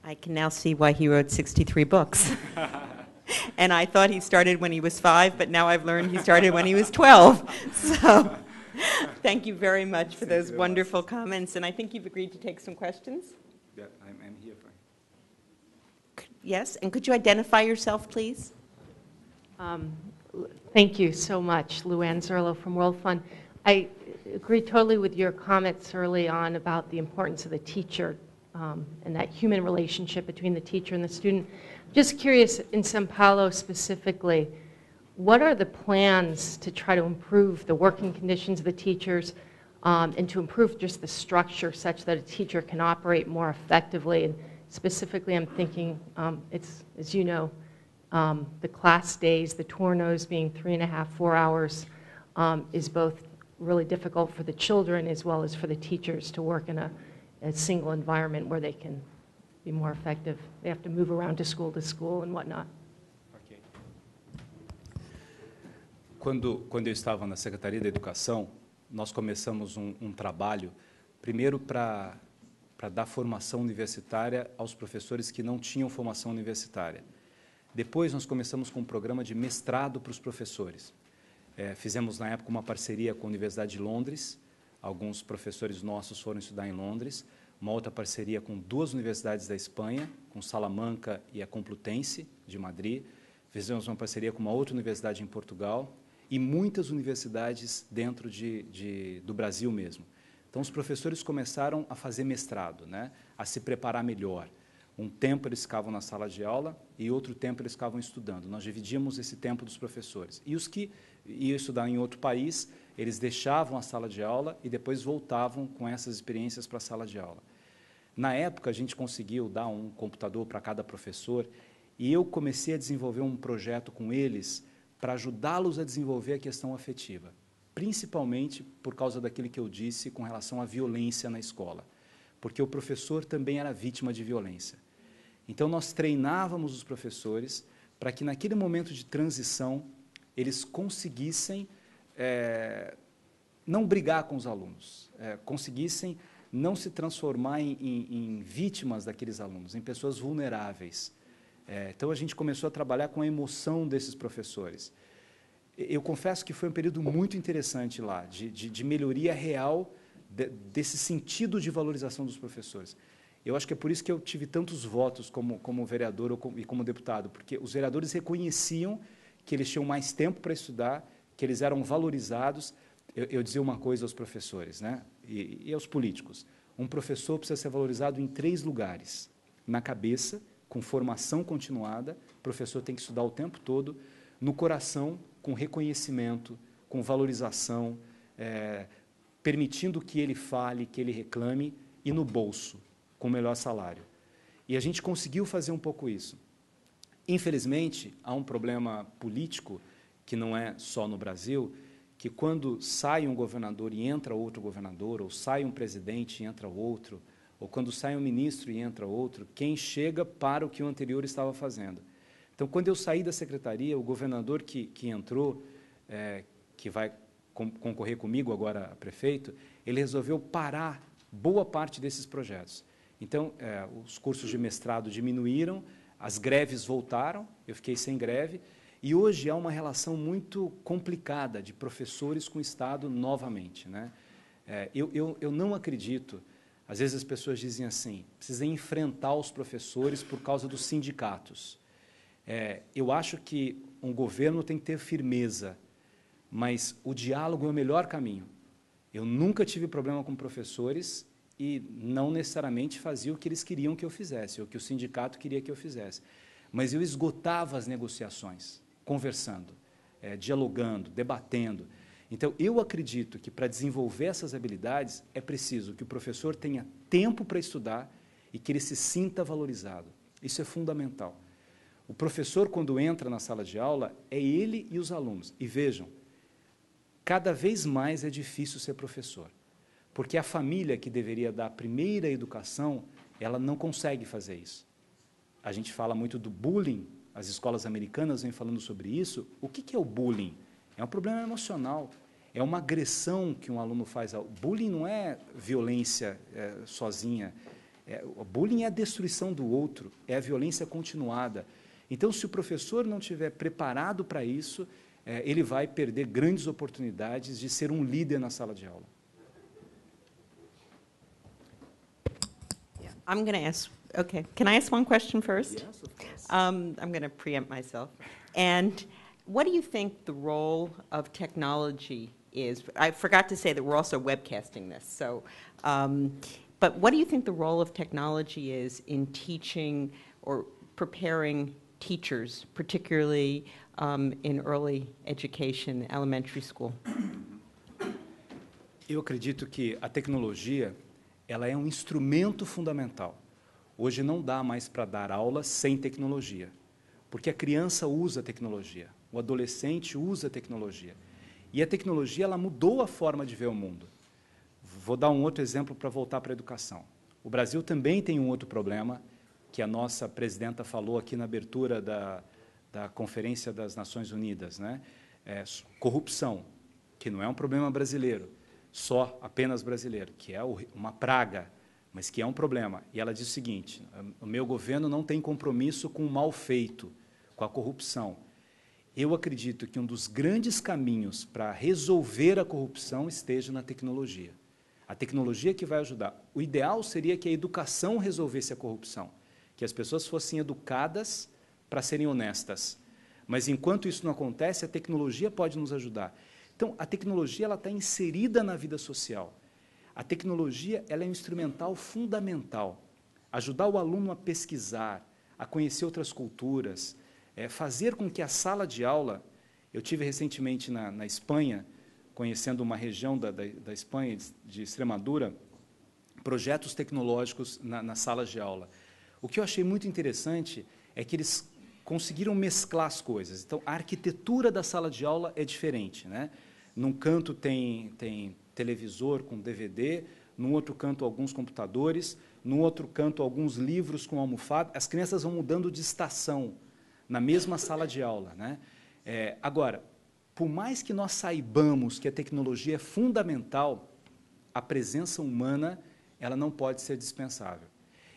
I can now see why he wrote 63 books. And I thought he started when he was 5, but now I've learned he started when he was 12. So thank you very much for those wonderful comments. And I think you've agreed to take some questions? Yeah, I'm here for Yes, and could you identify yourself, please? Thank you so much, Luann Zerlo from World Fund. I agree totally with your comments early on about the importance of the teacher and that human relationship between the teacher and the student. Just curious, in São Paulo specifically, what are the plans to try to improve the working conditions of the teachers and to improve just the structure such that a teacher can operate more effectively? And specifically, I'm thinking, it's, as you know, the class days, the turnos being 3.5, 4 hours is both really difficult for the children as well as for the teachers to work in a single environment where they can be more effective. They have to move around to school and whatnot. Okay. Quando eu estava na Secretaria da Educação, nós começamos um trabalho, primeiro para dar formação universitária aos professores que não tinham formação universitária. Depois, nós começamos com um programa de mestrado para os professores. Fizemos, na época, uma parceria com a Universidade de Londres. Alguns professores nossos foram estudar em Londres. Uma outra parceria com 2 universidades da Espanha, com Salamanca e a Complutense, de Madrid. Fizemos uma parceria com uma outra universidade em Portugal e muitas universidades dentro do Brasil mesmo. Então, os professores começaram a fazer mestrado, né, a se preparar melhor. Um tempo eles ficavam na sala de aula e outro tempo eles ficavam estudando. Nós dividíamos esse tempo dos professores. E os que iam estudar em outro país, eles deixavam a sala de aula e depois voltavam com essas experiências para a sala de aula. Na época, a gente conseguiu dar um computador para cada professor e eu comecei a desenvolver um projeto com eles para ajudá-los a desenvolver a questão afetiva, principalmente por causa daquilo que eu disse com relação à violência na escola, porque o professor também era vítima de violência. Então, nós treinávamos os professores para que, naquele momento de transição, eles conseguissem não brigar com os alunos, conseguissem não se transformar em vítimas daqueles alunos, em pessoas vulneráveis. Então, a gente começou a trabalhar com a emoção desses professores. Eu confesso que foi um período muito interessante lá, de melhoria real desse sentido de valorização dos professores. Eu acho que é por isso que eu tive tantos votos como vereador e como deputado, porque os vereadores reconheciam que eles tinham mais tempo para estudar, que eles eram valorizados. Eu dizia uma coisa aos professores, né, e aos políticos: um professor precisa ser valorizado em 3 lugares. Na cabeça, com formação continuada, o professor tem que estudar o tempo todo; no coração, com reconhecimento, com valorização, permitindo que ele fale, que ele reclame; e no bolso, com o melhor salário. E a gente conseguiu fazer um pouco isso. Infelizmente, há um problema político, que não é só no Brasil, que quando sai um governador e entra outro governador, ou sai um presidente e entra outro, ou quando sai um ministro e entra outro, quem chega para o que o anterior estava fazendo. Então, quando eu saí da secretaria, o governador que entrou, que vai concorrer comigo agora a prefeito, ele resolveu parar boa parte desses projetos. Então, os cursos de mestrado diminuíram, as greves voltaram, eu fiquei sem greve, e hoje há uma relação muito complicada de professores com o Estado novamente, né? Eu não acredito, às vezes as pessoas dizem assim, precisa enfrentar os professores por causa dos sindicatos. Eu acho que um governo tem que ter firmeza, mas o diálogo é o melhor caminho. Eu nunca tive problema com professores e não necessariamente fazia o que eles queriam que eu fizesse, ou que o sindicato queria que eu fizesse. Mas eu esgotava as negociações, conversando, dialogando, debatendo. Então, eu acredito que, para desenvolver essas habilidades, é preciso que o professor tenha tempo para estudar e que ele se sinta valorizado. Isso é fundamental. O professor, quando entra na sala de aula, é ele e os alunos. E vejam, cada vez mais é difícil ser professor, porque a família que deveria dar a primeira educação, ela não consegue fazer isso. A gente fala muito do bullying, as escolas americanas vêm falando sobre isso. O que é o bullying? É um problema emocional, é uma agressão que um aluno faz. O bullying não é violência sozinha, o bullying é a destruição do outro, é a violência continuada. Então, se o professor não estiver preparado para isso, ele vai perder grandes oportunidades de ser um líder na sala de aula. I'm going to ask, okay, can I ask one question first? Yes, of course. I'm going to preempt myself. And what do you think the role of technology is? I forgot to say that we're also webcasting this, so, but what do you think the role of technology is in teaching or preparing teachers, particularly in early education, elementary school? Eu acredito que a tecnologia, ela é um instrumento fundamental. Hoje não dá mais para dar aula sem tecnologia, porque a criança usa a tecnologia, o adolescente usa a tecnologia. E a tecnologia, ela mudou a forma de ver o mundo. Vou dar um outro exemplo para voltar para a educação. O Brasil também tem um outro problema, que a nossa presidenta falou aqui na abertura da Conferência das Nações Unidas, né? Corrupção, que não é um problema brasileiro, apenas brasileiro, que é uma praga, mas que é um problema. E ela diz o seguinte: o meu governo não tem compromisso com o mal feito, com a corrupção. Eu acredito que um dos grandes caminhos para resolver a corrupção esteja na tecnologia. A tecnologia que vai ajudar. O ideal seria que a educação resolvesse a corrupção, que as pessoas fossem educadas para serem honestas. Mas, enquanto isso não acontece, a tecnologia pode nos ajudar. Então, a tecnologia está inserida na vida social. A tecnologia ela é um instrumental fundamental. ajudar o aluno a pesquisar, a conhecer outras culturas, fazer com que a sala de aula... Eu tive recentemente na Espanha, conhecendo uma região da Espanha, de Extremadura, projetos tecnológicos nas salas de aula. O que eu achei muito interessante é que eles conseguiram mesclar as coisas. Então, a arquitetura da sala de aula é diferente, né? Num canto tem televisor com DVD, num outro canto alguns computadores, num outro canto alguns livros com almofada. As crianças vão mudando de estação na mesma sala de aula, né? Agora, por mais que nós saibamos que a tecnologia é fundamental, a presença humana ela não pode ser dispensável.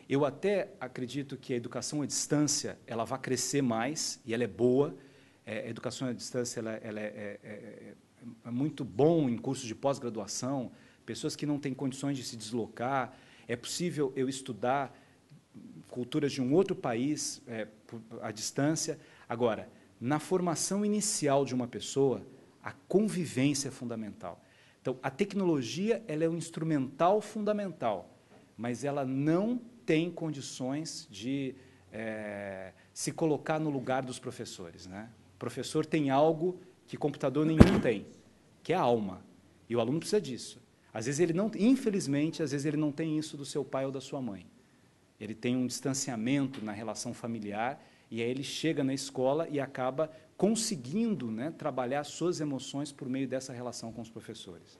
Eu até acredito que a educação à distância ela vai crescer mais, e ela é boa. A educação à distância ela é muito bom em cursos de pós-graduação, pessoas que não têm condições de se deslocar. É possível eu estudar culturas de um outro país à distância. Agora, na formação inicial de uma pessoa, a convivência é fundamental. Então, a tecnologia ela é um instrumental fundamental, mas ela não tem condições de se colocar no lugar dos professores, né? O professor tem algo que computador nenhum tem, que é a alma, e o aluno precisa disso. Às vezes ele não, infelizmente, às vezes ele não tem isso do seu pai ou da sua mãe. Ele tem um distanciamento na relação familiar, e aí ele chega na escola e acaba conseguindo, né, trabalhar suas emoções por meio dessa relação com os professores.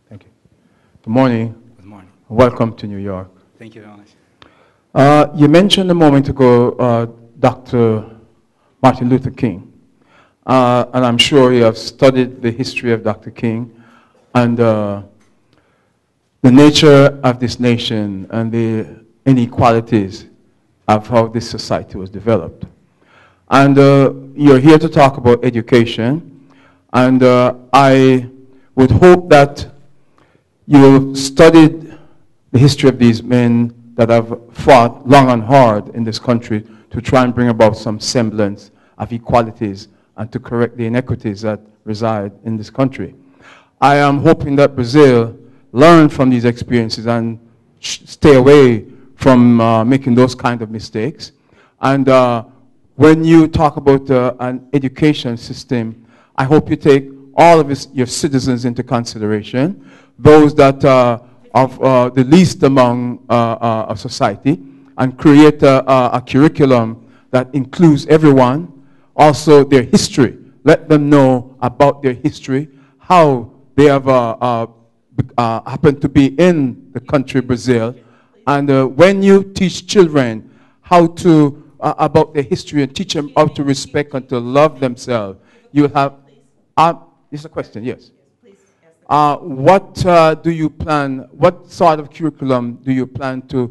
Thank you. Good morning. Good morning. Welcome to New York. Thank you very much. You mentioned a moment ago Dr. Martin Luther King. And I'm sure you have studied the history of Dr. King and the nature of this nation and the inequalities of how this society was developed. And you're here to talk about education, and I would hope that you studied the history of these men that have fought long and hard in this country to try and bring about some semblance of equalities and to correct the inequities that reside in this country. I am hoping that Brazil learn from these experiences and stay away from making those kind of mistakes. And when you talk about an education system, I hope you take all of your citizens into consideration, those that are of the least among our society, and create a curriculum that includes everyone, also their history. Let them know about their history, how they have happened to be in the country Brazil. And when you teach children how to, about their history and teach them how to respect and to love themselves, you have, it's a question, yes. What do you plan, what sort of curriculum do you plan to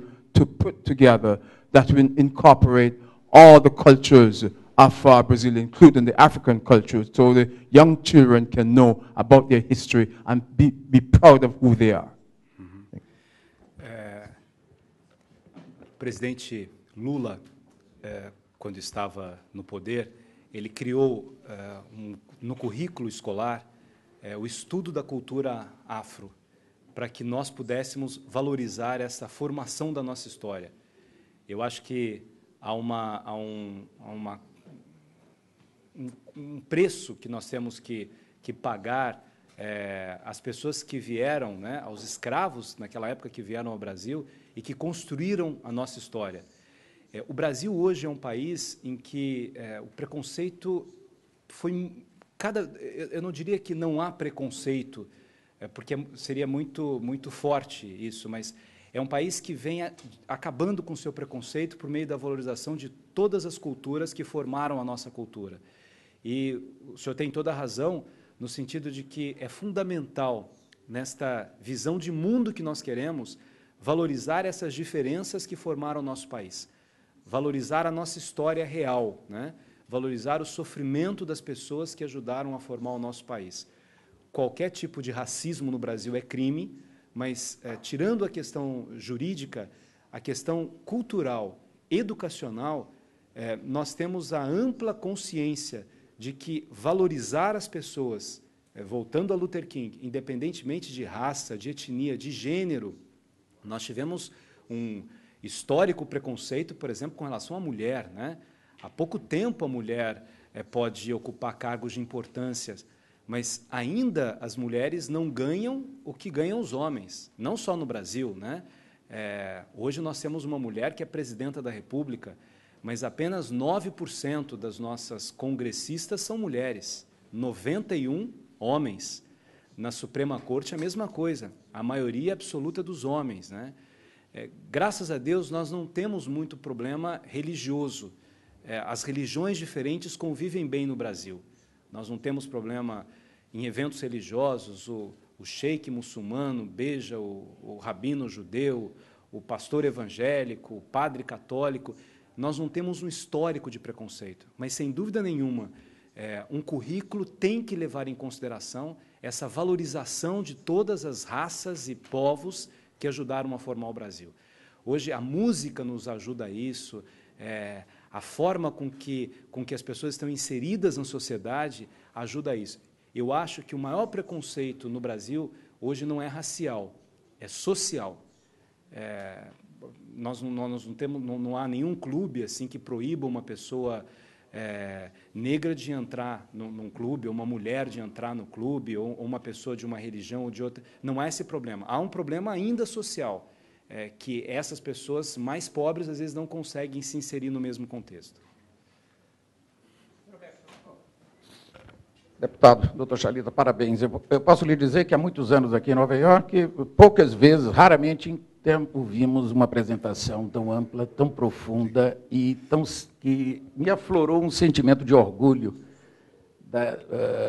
put together that will incorporate all the cultures of Brazil, including the African culture, so the young children can know about their history and be proud of who they are? O presidente Lula, quando estava no poder, ele criou no currículo escolar o estudo da cultura afro, para que nós pudéssemos valorizar essa formação da nossa história. Eu acho que há um preço que nós temos que pagar às pessoas que vieram, né, aos escravos naquela época que vieram ao Brasil e que construíram a nossa história. O Brasil hoje é um país em que o preconceito foi eu não diria que não há preconceito, porque seria muito forte isso, mas é um país que vem acabando com o seu preconceito por meio da valorização de todas as culturas que formaram a nossa cultura. E o senhor tem toda a razão no sentido de que é fundamental, nesta visão de mundo que nós queremos, valorizar essas diferenças que formaram o nosso país, valorizar a nossa história real, né? Valorizar o sofrimento das pessoas que ajudaram a formar o nosso país. Qualquer tipo de racismo no Brasil é crime, mas, tirando a questão jurídica, a questão cultural, educacional, nós temos a ampla consciência de que valorizar as pessoas, voltando a Luther King, independentemente de raça, de etnia, de gênero, nós tivemos um histórico preconceito, por exemplo, com relação à mulher, né? Há pouco tempo a mulher pode ocupar cargos de importância, mas ainda as mulheres não ganham o que ganham os homens, não só no Brasil, né? Hoje nós temos uma mulher que é presidenta da República, mas apenas 9% das nossas congressistas são mulheres, 91 homens. Na Suprema Corte, a mesma coisa, a maioria absoluta dos homens, né? Graças a Deus, nós não temos muito problema religioso. As religiões diferentes convivem bem no Brasil. Nós não temos problema em eventos religiosos, o sheik muçulmano beija o rabino judeu, o pastor evangélico, o padre católico. Nós não temos um histórico de preconceito, mas, sem dúvida nenhuma, um currículo tem que levar em consideração essa valorização de todas as raças e povos que ajudaram a formar o Brasil. Hoje, a música nos ajuda a isso, a forma com que as pessoas estão inseridas na sociedade ajuda a isso. Eu acho que o maior preconceito no Brasil hoje não é racial, é social. Nós não há nenhum clube assim que proíba uma pessoa negra de entrar num clube, ou uma mulher de entrar no clube, ou uma pessoa de uma religião ou de outra. Não há esse problema. Há um problema ainda social, que essas pessoas mais pobres, às vezes, não conseguem se inserir no mesmo contexto. Deputado, doutor Chalita, parabéns. Eu posso lhe dizer que há muitos anos aqui em Nova York, poucas vezes, raramente, vimos uma apresentação tão ampla, tão profunda e que me aflorou um sentimento de orgulho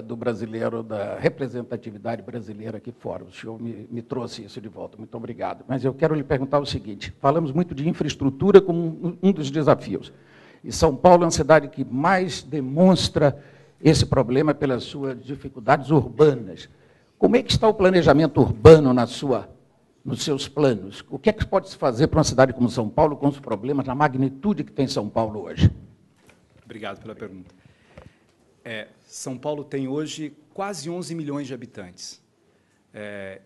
do brasileiro, da representatividade brasileira aqui fora. O senhor me trouxe isso de volta. Muito obrigado. Mas eu quero lhe perguntar o seguinte: falamos muito de infraestrutura como um dos desafios. E São Paulo é uma cidade que mais demonstra esse problema pelas suas dificuldades urbanas. Como é que está o planejamento urbano nos seus planos? O que é que pode se fazer para uma cidade como São Paulo, com os problemas, na magnitude que tem São Paulo hoje? Obrigado pela pergunta. São Paulo tem hoje quase 11 milhões de habitantes,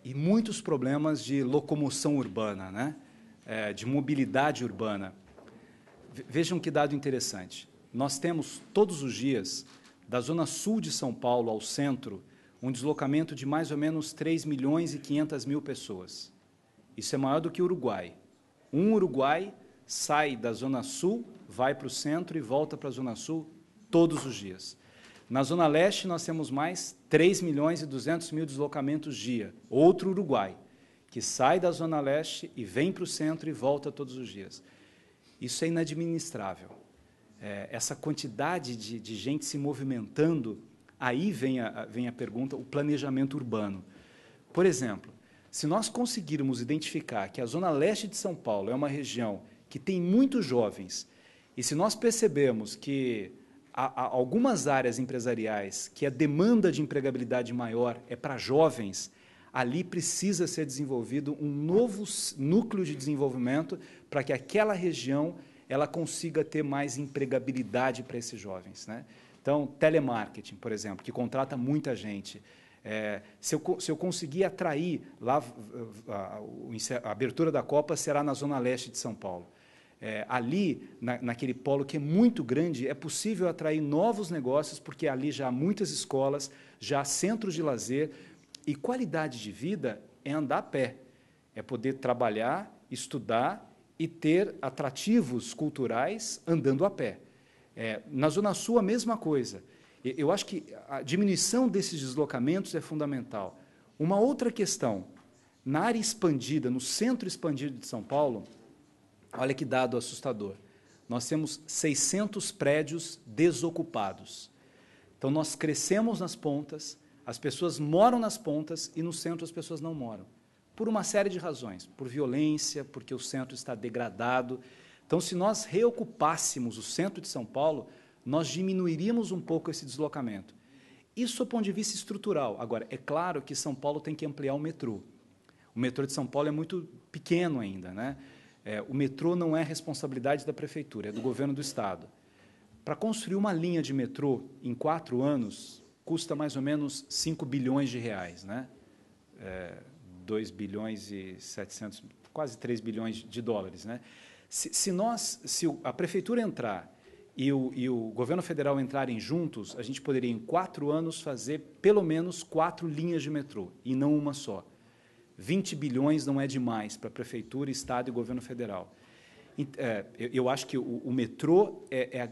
e muitos problemas de locomoção urbana, né? De mobilidade urbana. Vejam que dado interessante. Nós temos, todos os dias, da zona sul de São Paulo ao centro, um deslocamento de mais ou menos 3 milhões e 500 mil pessoas. Isso é maior do que o Uruguai. Um Uruguai sai da zona sul, vai para o centro e volta para a zona sul todos os dias. Na zona leste, nós temos mais 3 milhões e 200 mil deslocamentos dia. Outro Uruguai, que sai da zona leste e vem para o centro e volta todos os dias. Isso é inadministrável. Essa quantidade de gente se movimentando, aí vem a pergunta, o planejamento urbano. Por exemplo, se nós conseguirmos identificar que a zona leste de São Paulo é uma região que tem muitos jovens, e se nós percebemos que há algumas áreas empresariais que a demanda de empregabilidade maior é para jovens, ali precisa ser desenvolvido um novo núcleo de desenvolvimento para que aquela região ela consiga ter mais empregabilidade para esses jovens, né? Então, telemarketing, por exemplo, que contrata muita gente. Se eu conseguir atrair, lá a abertura da Copa será na zona leste de São Paulo. Ali, naquele polo que é muito grande, é possível atrair novos negócios, porque ali já há muitas escolas, já há centros de lazer, e qualidade de vida é andar a pé, é poder trabalhar, estudar e ter atrativos culturais andando a pé. Na Zona Sul, a mesma coisa. Eu acho que a diminuição desses deslocamentos é fundamental. Uma outra questão, na área expandida, no centro expandido de São Paulo, olha que dado assustador, nós temos 600 prédios desocupados. Então, nós crescemos nas pontas, as pessoas moram nas pontas e no centro as pessoas não moram, por uma série de razões, por violência, porque o centro está degradado. Então, se nós reocupássemos o centro de São Paulo, nós diminuiríamos um pouco esse deslocamento. Isso do ponto de vista estrutural. Agora, é claro que São Paulo tem que ampliar o metrô. O metrô de São Paulo é muito pequeno ainda, né? O metrô não é responsabilidade da prefeitura, é do governo do Estado. Para construir uma linha de metrô em 4 anos, custa mais ou menos 5 bilhões de reais, né? 2 bilhões e 700, quase 3 bilhões de dólares, né? Se a prefeitura entrar e o governo federal entrarem juntos, a gente poderia, em 4 anos, fazer pelo menos 4 linhas de metrô, e não uma só. 20 bilhões não é demais para a prefeitura, Estado e governo federal. Eu acho que o metrô é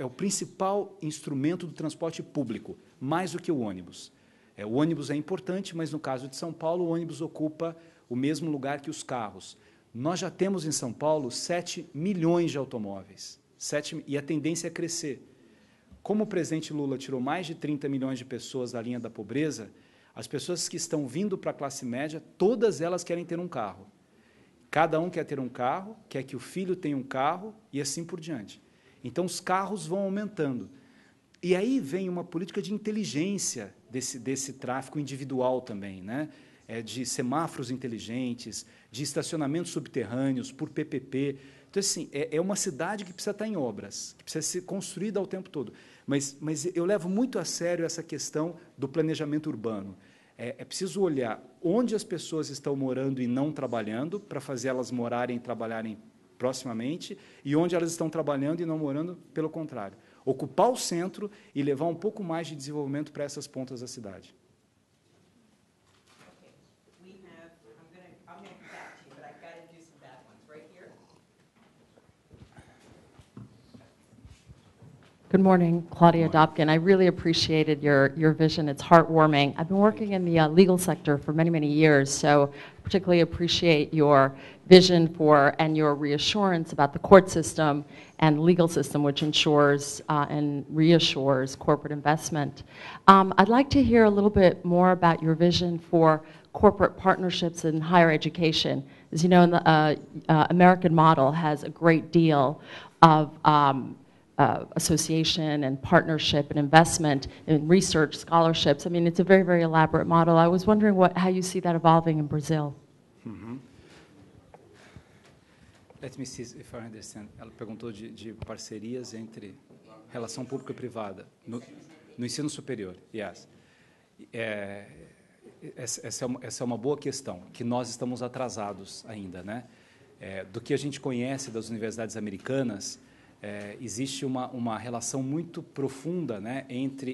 o principal instrumento do transporte público, mais do que o ônibus. O ônibus é importante, mas, no caso de São Paulo, o ônibus ocupa o mesmo lugar que os carros. Nós já temos em São Paulo 7 milhões de automóveis, e a tendência é crescer. Como o presidente Lula tirou mais de 30 milhões de pessoas da linha da pobreza, as pessoas que estão vindo para a classe média, todas elas querem ter um carro. Cada um quer ter um carro, quer que o filho tenha um carro e assim por diante. Então, os carros vão aumentando. E aí vem uma política de inteligência desse tráfego individual também, né? De semáforos inteligentes, de estacionamentos subterrâneos, por PPP. Então, assim, é uma cidade que precisa estar em obras, que precisa ser construída ao tempo todo. Mas eu levo muito a sério essa questão do planejamento urbano. É preciso olhar onde as pessoas estão morando e não trabalhando, para fazer elas morarem e trabalharem proximamente, e onde elas estão trabalhando e não morando, pelo contrário. Ocupar o centro e levar um pouco mais de desenvolvimento para essas pontas da cidade. Good morning, Claudia Dobkin. I really appreciated your vision. It's heartwarming. I've been working in the legal sector for many, many years, so particularly appreciate your vision for and your reassurance about the court system and legal system, which ensures and reassures corporate investment. I'd like to hear a little bit more about your vision for corporate partnerships in higher education. As you know, the American model has a great deal of association and partnership and investment in research, scholarships. I mean, it's a very, very elaborate model. I was wondering how you see that evolving in Brazil. Mm-hmm. Let me see if I understand. Ela perguntou de parcerias entre relação pública e privada no ensino superior. Yes. Essa é uma boa questão, que nós estamos atrasados ainda, né? Do que a gente conhece das universidades americanas, existe uma relação muito profunda, né,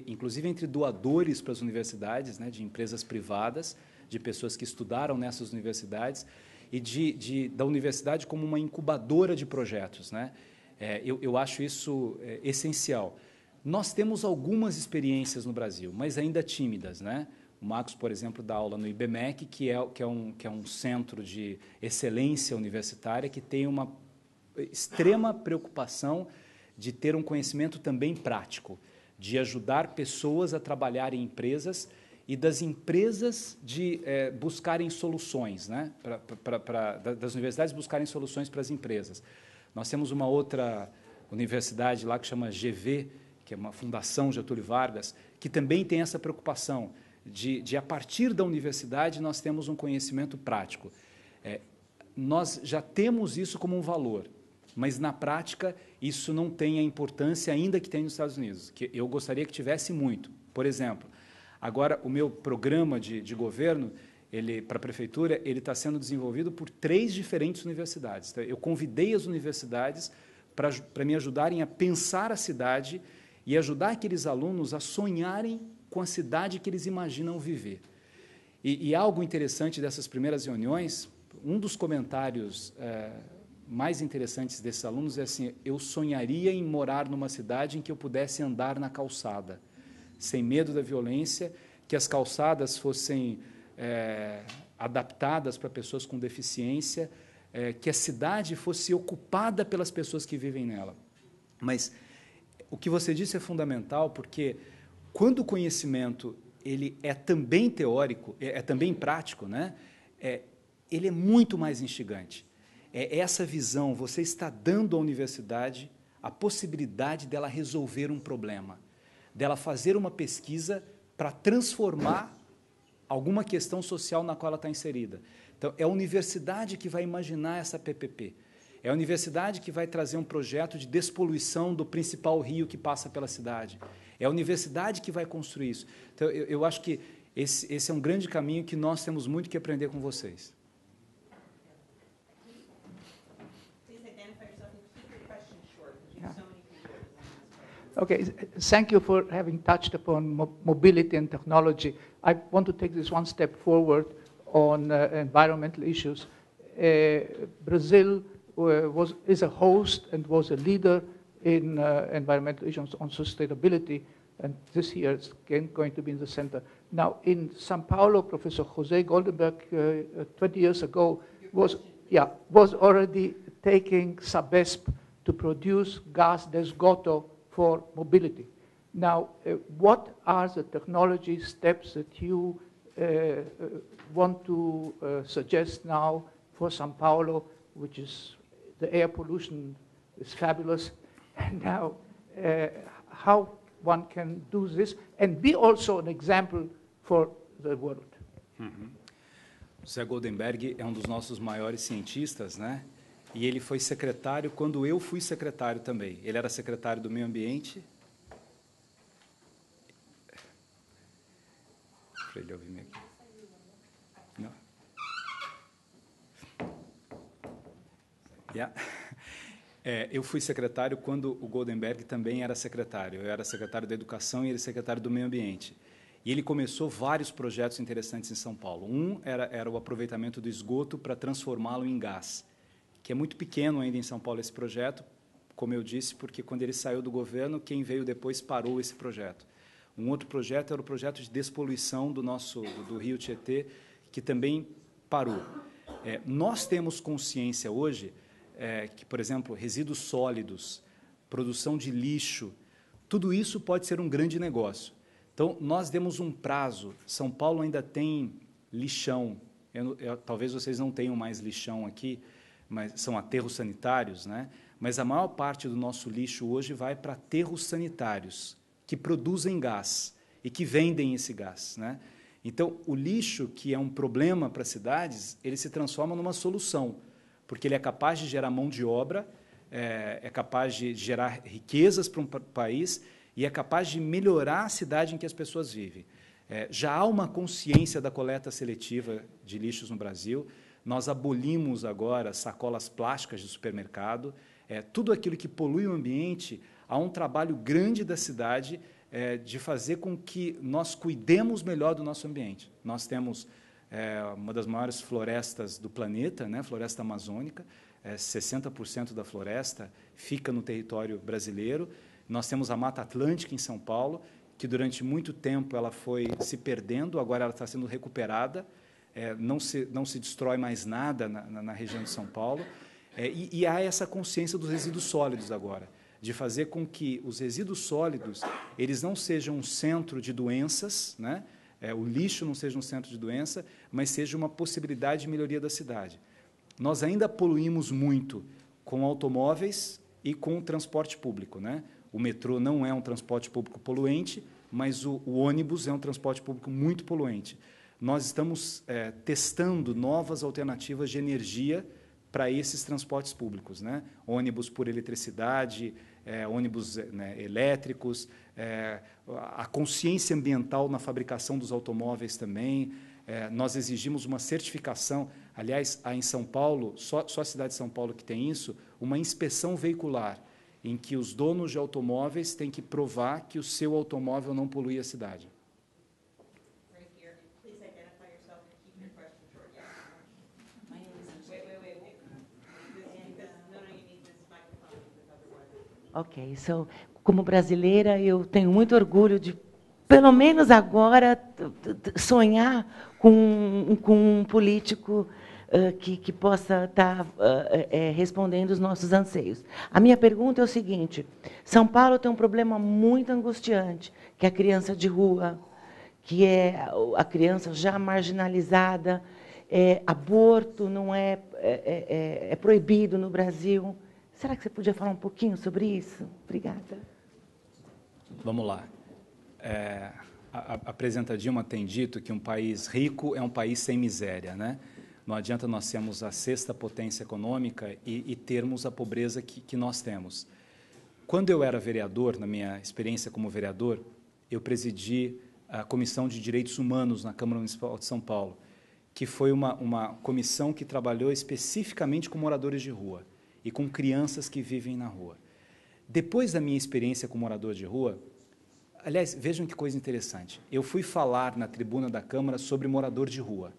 inclusive entre doadores para as universidades, né, de empresas privadas, de pessoas que estudaram nessas universidades, e da universidade como uma incubadora de projetos, né? Eu acho isso essencial. Nós temos algumas experiências no Brasil, mas ainda tímidas, né? O Marcos, por exemplo, dá aula no IBMEC, que é um centro de excelência universitária que tem uma extrema preocupação de ter um conhecimento também prático, de ajudar pessoas a trabalhar em empresas e das empresas de buscarem soluções, né? Das universidades buscarem soluções para as empresas. Nós temos uma outra universidade lá que chama GV, que é uma fundação Getúlio Vargas, que também tem essa preocupação de a partir da universidade, nós temos um conhecimento prático. Nós já temos isso como um valor, mas, na prática, isso não tem a importância ainda que tem nos Estados Unidos, que eu gostaria que tivesse muito. Por exemplo, agora, o meu programa de governo, para a prefeitura, ele está sendo desenvolvido por 3 diferentes universidades. Então, eu convidei as universidades para me ajudarem a pensar a cidade e ajudar aqueles alunos a sonharem com a cidade que eles imaginam viver. E algo interessante dessas primeiras reuniões, um dos comentários mais interessantes desses alunos é assim: eu sonharia em morar numa cidade em que eu pudesse andar na calçada, sem medo da violência, que as calçadas fossem adaptadas para pessoas com deficiência, que a cidade fosse ocupada pelas pessoas que vivem nela. Mas o que você disse é fundamental, porque quando o conhecimento ele é também teórico, é também prático, né? Ele é muito mais instigante. Essa visão, você está dando à universidade a possibilidade dela resolver um problema, dela fazer uma pesquisa para transformar alguma questão social na qual ela está inserida. Então, é a universidade que vai imaginar essa PPP. É a universidade que vai trazer um projeto de despoluição do principal rio que passa pela cidade. É a universidade que vai construir isso. Então, eu acho que esse é um grande caminho que nós temos muito que aprender com vocês. Okay, thank you for having touched upon mobility and technology. I want to take this one step forward on environmental issues. Brazil is a host and was a leader in environmental issues on sustainability, and this year is again going to be in the center. Now, in São Paulo, Professor José Goldenberg, 20 years ago, was already taking Sabesp to produce gas d'esgoto for mobility. Now, what are the technology steps that you want to suggest now for São Paulo, which is the air pollution is fabulous, and now how one can do this and be also an example for the world? José Goldenberg é um dos nossos maiores cientistas, né? E ele foi secretário quando eu fui secretário também. Ele era secretário do Meio Ambiente. Para ele ouvir aqui. Não. Yeah. Eu fui secretário quando o Goldenberg também era secretário. Eu era secretário da Educação e ele secretário do Meio Ambiente. E ele começou vários projetos interessantes em São Paulo. Um era o aproveitamento do esgoto para transformá-lo em gás, que é muito pequeno ainda em São Paulo esse projeto, como eu disse, porque quando ele saiu do governo, quem veio depois parou esse projeto. Um outro projeto era o projeto de despoluição do Rio Tietê, que também parou. Nós temos consciência hoje que, por exemplo, resíduos sólidos, produção de lixo, tudo isso pode ser um grande negócio. Então, nós demos um prazo. São Paulo ainda tem lixão. Talvez vocês não tenham mais lixão aqui, mas são aterros sanitários, né? Mas a maior parte do nosso lixo hoje vai para aterros sanitários, que produzem gás e que vendem esse gás, né? Então, o lixo, que é um problema para as cidades, ele se transforma numa solução, porque ele é capaz de gerar mão de obra, é capaz de gerar riquezas para um país e é capaz de melhorar a cidade em que as pessoas vivem. Já há uma consciência da coleta seletiva de lixos no Brasil. Nós abolimos agora sacolas plásticas de supermercado. Tudo aquilo que polui o ambiente, há um trabalho grande da cidade de fazer com que nós cuidemos melhor do nosso ambiente. Nós temos uma das maiores florestas do planeta, né, floresta amazônica, 60% da floresta fica no território brasileiro. Nós temos a Mata Atlântica em São Paulo, que durante muito tempo ela foi se perdendo, agora ela está sendo recuperada, não se destrói mais nada na região de São Paulo, e há essa consciência dos resíduos sólidos agora, de fazer com que os resíduos sólidos eles não sejam um centro de doenças, né? O lixo não seja um centro de doença, mas seja uma possibilidade de melhoria da cidade. Nós ainda poluímos muito com automóveis e com o transporte público, né? O metrô não é um transporte público poluente, mas o ônibus é um transporte público muito poluente. Nós estamos testando novas alternativas de energia para esses transportes públicos, né? Ônibus por eletricidade, ônibus elétricos, a consciência ambiental na fabricação dos automóveis também. Nós exigimos uma certificação, aliás, há em São Paulo, só a cidade de São Paulo que tem isso, uma inspeção veicular, em que os donos de automóveis têm que provar que o seu automóvel não polui a cidade. Ok, como brasileira, eu tenho muito orgulho de, pelo menos agora, sonhar com um político que possa estar respondendo os nossos anseios. A minha pergunta é o seguinte: São Paulo tem um problema muito angustiante, que é a criança de rua, que é a criança já marginalizada, aborto não é proibido no Brasil. Será que você podia falar um pouquinho sobre isso? Obrigada. Vamos lá. A presidenta Dilma tem dito que um país rico é um país sem miséria, né? Não adianta nós sermos a sexta potência econômica e termos a pobreza que nós temos. Quando eu era vereador, na minha experiência como vereador, eu presidi a Comissão de Direitos Humanos na Câmara Municipal de São Paulo, que foi uma comissão que trabalhou especificamente com moradores de rua e com crianças que vivem na rua. Depois da minha experiência como morador de rua, aliás, vejam que coisa interessante, eu fui falar na tribuna da Câmara sobre morador de rua.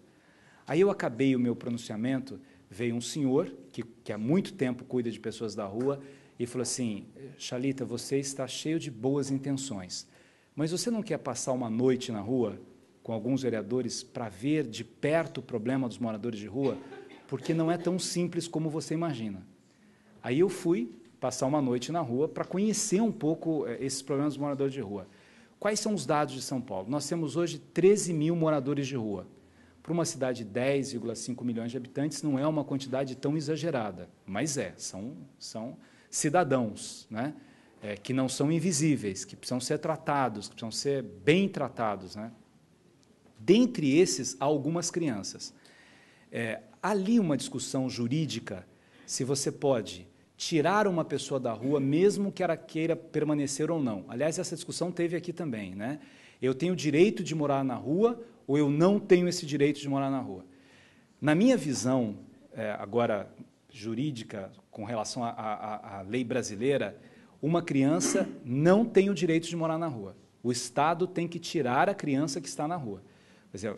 Aí eu acabei o meu pronunciamento, veio um senhor, que há muito tempo cuida de pessoas da rua, e falou assim, Chalita, você está cheio de boas intenções, mas você não quer passar uma noite na rua com alguns vereadores para ver de perto o problema dos moradores de rua? Porque não é tão simples como você imagina. Aí eu fui passar uma noite na rua para conhecer um pouco esses problemas dos moradores de rua. Quais são os dados de São Paulo? Nós temos hoje 13 mil moradores de rua. Para uma cidade de 10,5 milhões de habitantes, não é uma quantidade tão exagerada, mas são cidadãos, né? Que não são invisíveis, que precisam ser tratados, que precisam ser bem tratados, né? Dentre esses, há algumas crianças. Há ali uma discussão jurídica, se você pode tirar uma pessoa da rua, mesmo que ela queira permanecer ou não. Aliás, essa discussão teve aqui também, né? Eu tenho o direito de morar na rua ou eu não tenho esse direito de morar na rua? Na minha visão, agora jurídica, com relação à lei brasileira, uma criança não tem o direito de morar na rua. O Estado tem que tirar a criança que está na rua. Quer dizer,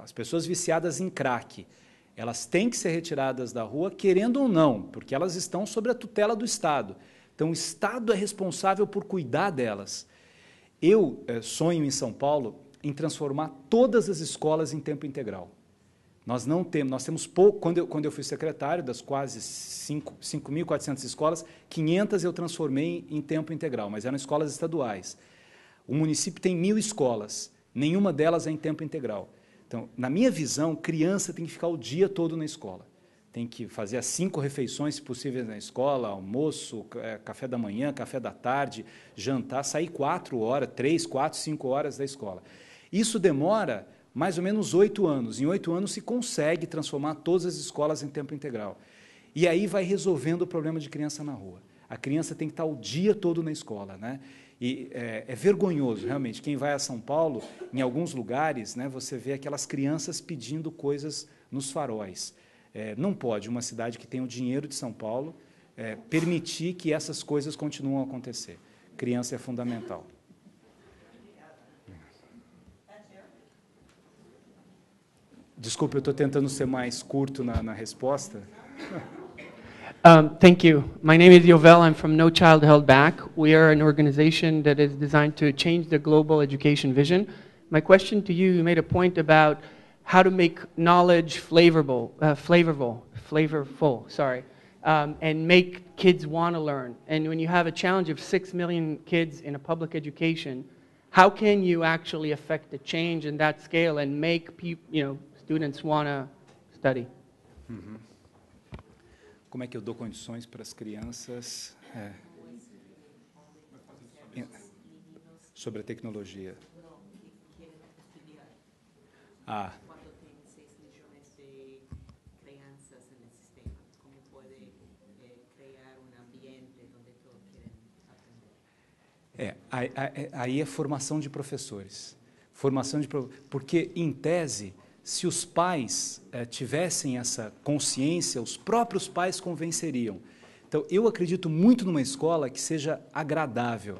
as pessoas viciadas em crack, elas têm que ser retiradas da rua, querendo ou não, porque elas estão sob a tutela do Estado. Então, o Estado é responsável por cuidar delas. Eu sonho em São Paulo em transformar todas as escolas em tempo integral. Nós temos pouco, quando eu fui secretário das quase 5.400 escolas, 500 eu transformei em tempo integral, mas eram escolas estaduais. O município tem 1.000 escolas, nenhuma delas é em tempo integral. Então, na minha visão, criança tem que ficar o dia todo na escola. Tem que fazer as 5 refeições, se possível, na escola, almoço, café da manhã, café da tarde, jantar, sair 4 horas, 3, 4, 5 horas da escola. Isso demora mais ou menos 8 anos. Em 8 anos se consegue transformar todas as escolas em tempo integral. E aí vai resolvendo o problema de criança na rua. A criança tem que estar o dia todo na escola, né? E é vergonhoso, realmente. Quem vai a São Paulo, em alguns lugares, né, você vê aquelas crianças pedindo coisas nos faróis. Não pode uma cidade que tem o dinheiro de São Paulo permitir que essas coisas continuem a acontecer. Criança é fundamental. Desculpe, eu estou tentando ser mais curto na resposta. Thank you. My name is Yovel. I'm from No Child Held Back. We are an organization that is designed to change the global education vision. My question to you made a point about how to make knowledge flavorful, and make kids want to learn. And when you have a challenge of 6 million kids in a public education, how can you actually affect the change in that scale and make students want to study? Uhum. Como é que eu dou condições para as crianças sobre a tecnologia? Quando tem 6 milhões de crianças no sistema, como pode criar ambiente onde todos querem aprender? Aí é formação de professores. Porque, em tese, se os pais tivessem essa consciência, os próprios pais convenceriam. Então, eu acredito muito numa escola que seja agradável.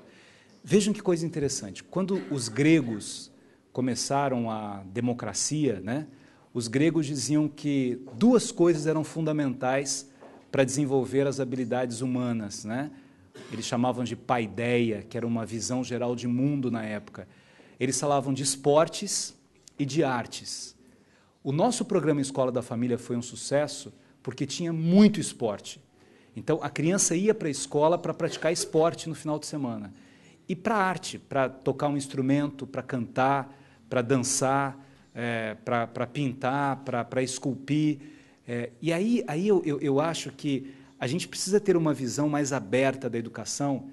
Vejam que coisa interessante. Quando os gregos começaram a democracia, né, os gregos diziam que 2 coisas eram fundamentais para desenvolver as habilidades humanas, né? Eles chamavam de paideia, que era uma visão geral de mundo na época. Eles falavam de esportes e de artes. O nosso programa Escola da Família foi um sucesso porque tinha muito esporte. Então, a criança ia para a escola para praticar esporte no final de semana. E para arte, para tocar um instrumento, para cantar, para dançar, para pintar, para esculpir. E aí eu acho que a gente precisa ter uma visão mais aberta da educação.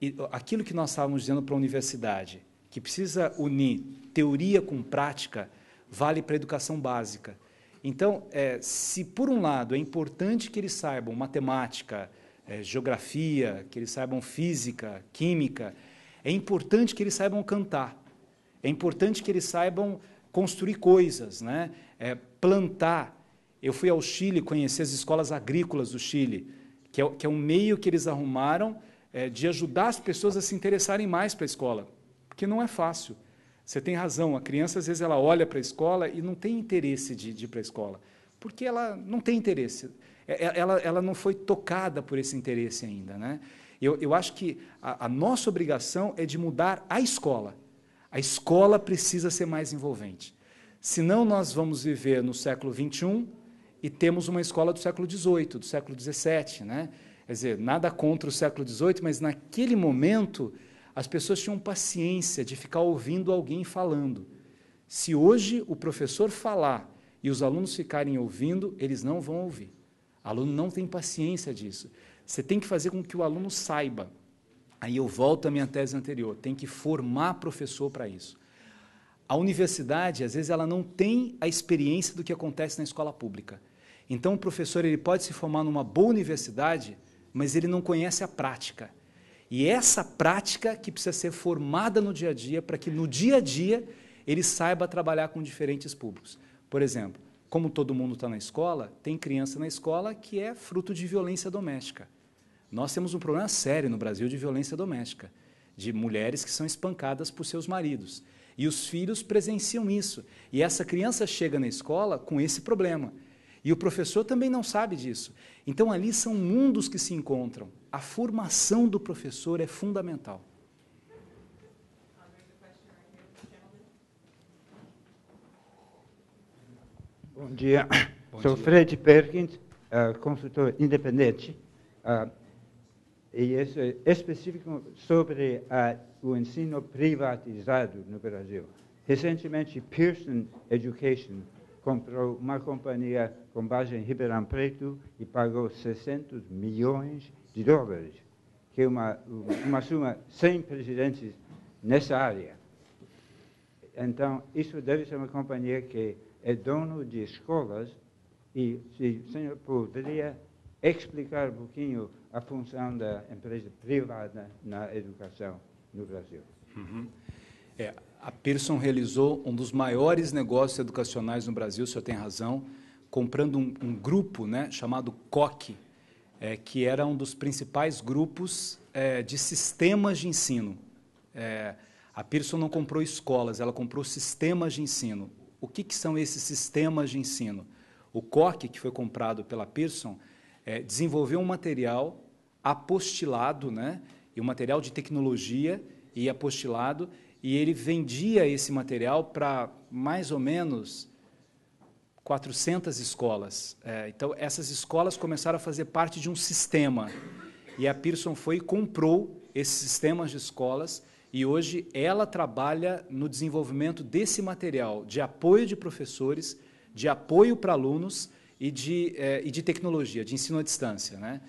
E aquilo que nós estávamos dizendo para a universidade, que precisa unir teoria com prática, vale para a educação básica. Então, se por um lado é importante que eles saibam matemática, geografia, que eles saibam física, química, é importante que eles saibam cantar, é importante que eles saibam construir coisas, né? Plantar. Eu fui ao Chile conhecer as escolas agrícolas do Chile, que é um meio que eles arrumaram de ajudar as pessoas a se interessarem mais para a escola, porque não é fácil. Você tem razão, a criança, às vezes, ela olha para a escola e não tem interesse de ir para a escola, porque ela não tem interesse, ela não foi tocada por esse interesse ainda, né? Eu acho que a nossa obrigação é de mudar a escola. A escola precisa ser mais envolvente. Senão, nós vamos viver no século XXI e temos uma escola do século XVIII, do século XVII, né? Quer dizer, nada contra o século XVIII, mas, naquele momento, as pessoas tinham paciência de ficar ouvindo alguém falando. Se hoje o professor falar e os alunos ficarem ouvindo, eles não vão ouvir. O aluno não tem paciência disso. Você tem que fazer com que o aluno saiba. Aí eu volto à minha tese anterior, tem que formar professor para isso. A universidade, às vezes, ela não tem a experiência do que acontece na escola pública. Então, o professor ele pode se formar numa boa universidade, mas ele não conhece a prática. E essa prática que precisa ser formada no dia a dia, para que no dia a dia ele saiba trabalhar com diferentes públicos. Por exemplo, como todo mundo está na escola, tem criança na escola que é fruto de violência doméstica. Nós temos um problema sério no Brasil de violência doméstica, de mulheres que são espancadas por seus maridos. E os filhos presenciam isso. E essa criança chega na escola com esse problema. E o professor também não sabe disso. Então, ali são mundos que se encontram. A formação do professor é fundamental. Bom dia. Sou Fred Perkins, consultor independente. E isso é específico sobre o ensino privatizado no Brasil. Recentemente, Pearson Education comprou uma companhia com base em Ribeirão Preto e pagou 600 milhões de dólares, que é uma suma sem precedentes nessa área. Então, isso deve ser uma companhia que é dono de escolas e, se o senhor poderia explicar um pouquinho a função da empresa privada na educação no Brasil. A Pearson realizou um dos maiores negócios educacionais no Brasil, o senhor tem razão, comprando um grupo, né, chamado COC, que era um dos principais grupos de sistemas de ensino. A Pearson não comprou escolas, ela comprou sistemas de ensino. O que são esses sistemas de ensino? O COC, que foi comprado pela Pearson, desenvolveu um material apostilado, né, e um material de tecnologia e apostilado, e ele vendia esse material para mais ou menos 400 escolas. Então, essas escolas começaram a fazer parte de um sistema, e a Pearson foi e comprou esses sistemas de escolas, e hoje ela trabalha no desenvolvimento desse material de apoio de professores, de apoio para alunos e de tecnologia, de ensino à distância, né?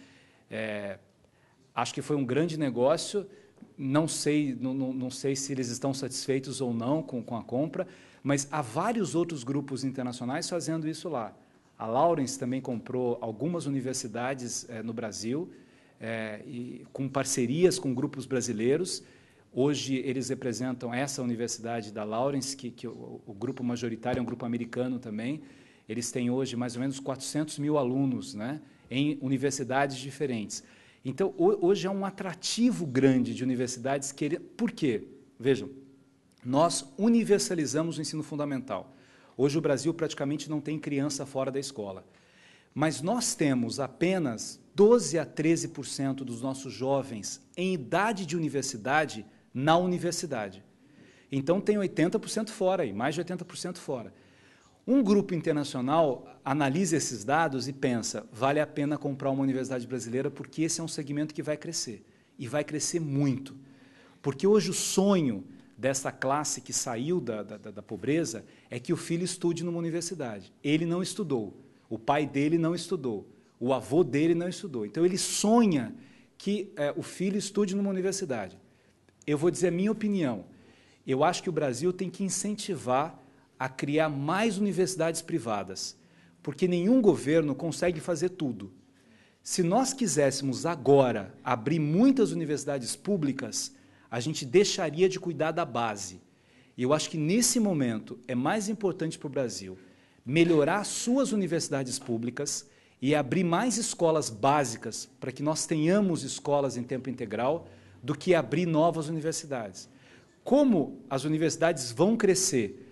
Acho que foi um grande negócio. Não sei se eles estão satisfeitos ou não com a compra, mas há vários outros grupos internacionais fazendo isso lá. A Lawrence também comprou algumas universidades no Brasil, e com parcerias com grupos brasileiros. Hoje, eles representam essa universidade da Lawrence, que o grupo majoritário é um grupo americano também. Eles têm hoje mais ou menos 400 mil alunos, né, em universidades diferentes. Então, hoje é um atrativo grande de universidades. Por quê? Vejam, nós universalizamos o ensino fundamental. Hoje o Brasil praticamente não tem criança fora da escola. Mas nós temos apenas 12 a 13% dos nossos jovens em idade de universidade na universidade. Então, tem 80% fora, aí, mais de 80% fora. Um grupo internacional analisa esses dados e pensa, vale a pena comprar uma universidade brasileira, porque esse é um segmento que vai crescer, e vai crescer muito. Porque hoje o sonho dessa classe que saiu da pobreza é que o filho estude numa universidade. Ele não estudou, o pai dele não estudou, o avô dele não estudou. Então, ele sonha que o filho estude numa universidade. Eu vou dizer a minha opinião. Eu acho que o Brasil tem que incentivar a criar mais universidades privadas, porque nenhum governo consegue fazer tudo. Se nós quiséssemos agora abrir muitas universidades públicas, a gente deixaria de cuidar da base. E eu acho que, nesse momento, é mais importante para o Brasil melhorar suas universidades públicas e abrir mais escolas básicas para que nós tenhamos escolas em tempo integral do que abrir novas universidades. Como as universidades vão crescer,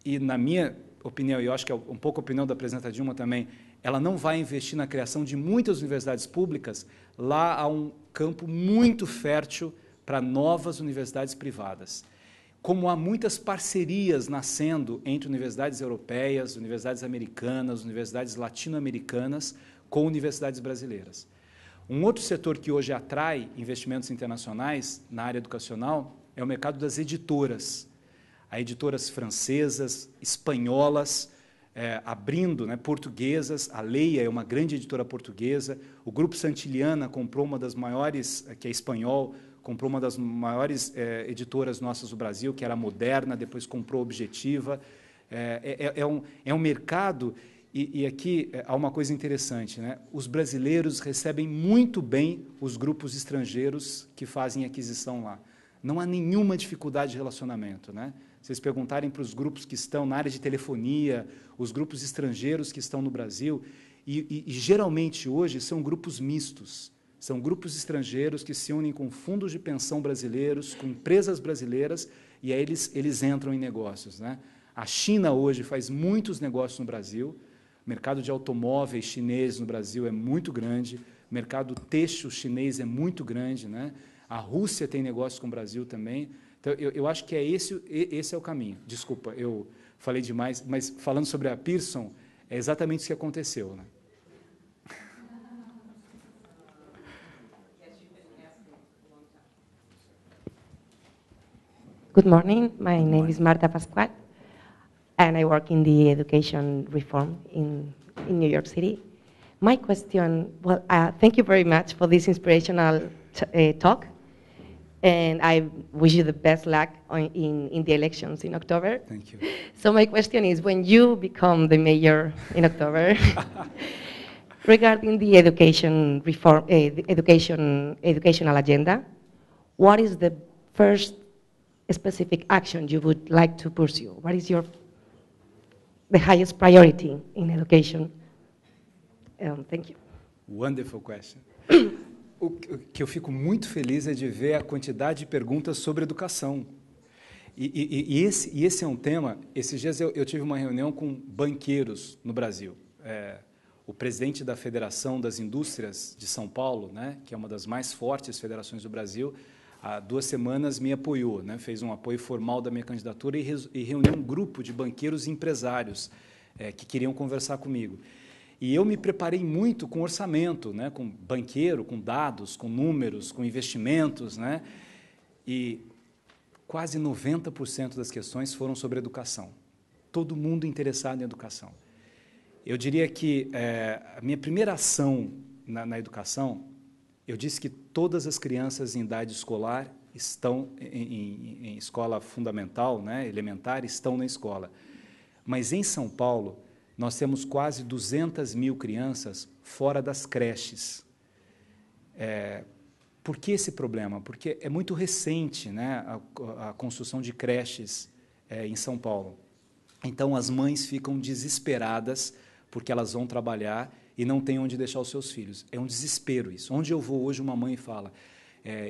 e, na minha opinião, e eu acho que é um pouco a opinião da presidenta Dilma também, ela não vai investir na criação de muitas universidades públicas, lá há um campo muito fértil para novas universidades privadas. Como há muitas parcerias nascendo entre universidades europeias, universidades americanas, universidades latino-americanas, com universidades brasileiras. Um outro setor que hoje atrai investimentos internacionais na área educacional é o mercado das editoras. Há editoras francesas, espanholas, abrindo, né, portuguesas. A Leia é uma grande editora portuguesa. O Grupo Santillana comprou uma das maiores, que é espanhol, comprou uma das maiores editoras nossas do Brasil, que era a Moderna, depois comprou a Objetiva. É um mercado, e aqui há uma coisa interessante, né? Os brasileiros recebem muito bem os grupos estrangeiros que fazem aquisição lá. Não há nenhuma dificuldade de relacionamento, né? Vocês perguntarem para os grupos que estão na área de telefonia, os grupos estrangeiros que estão no Brasil, e geralmente hoje são grupos mistos. São grupos estrangeiros que se unem com fundos de pensão brasileiros, com empresas brasileiras, e aí eles entram em negócios, né? A China hoje faz muitos negócios no Brasil, o mercado de automóveis chinês no Brasil é muito grande, o mercado têxtil chinês é muito grande, né? A Rússia tem negócios com o Brasil também. Então, eu acho que esse é o caminho. Desculpa, eu falei demais, mas falando sobre a Pearson, é exatamente isso que aconteceu, né? Good morning. My name is Marta Pascual, and I work in the education reform in New York City. My question, thank you very much for this inspirational talk, and I wish you the best luck in the elections in October. Thank you. So my question is, when you become the mayor in October, regarding the education reform, the educational agenda, what is the first specific action you would like to pursue? What is the highest priority in education? Thank you. Wonderful question. O que eu fico muito feliz é de ver a quantidade de perguntas sobre educação. E esse é um tema. Esses dias eu tive uma reunião com banqueiros no Brasil. O presidente da Federação das Indústrias de São Paulo, né, que é uma das mais fortes federações do Brasil, há 2 semanas me apoiou, né, fez um apoio formal da minha candidatura e reuniu um grupo de banqueiros e empresários que queriam conversar comigo. E eu me preparei muito com orçamento, né, com banqueiro, com dados, com números, com investimentos, né, e quase 90% das questões foram sobre educação. Todo mundo interessado em educação. Eu diria que a minha primeira ação na educação, eu disse que todas as crianças em idade escolar estão em escola fundamental, né, elementar, estão na escola. Mas em São Paulo, nós temos quase 200 mil crianças fora das creches. Por que esse problema? Porque é muito recente, né, a construção de creches em São Paulo. Então, as mães ficam desesperadas porque elas vão trabalhar e não têm onde deixar os seus filhos. É um desespero isso. Onde eu vou hoje, uma mãe fala,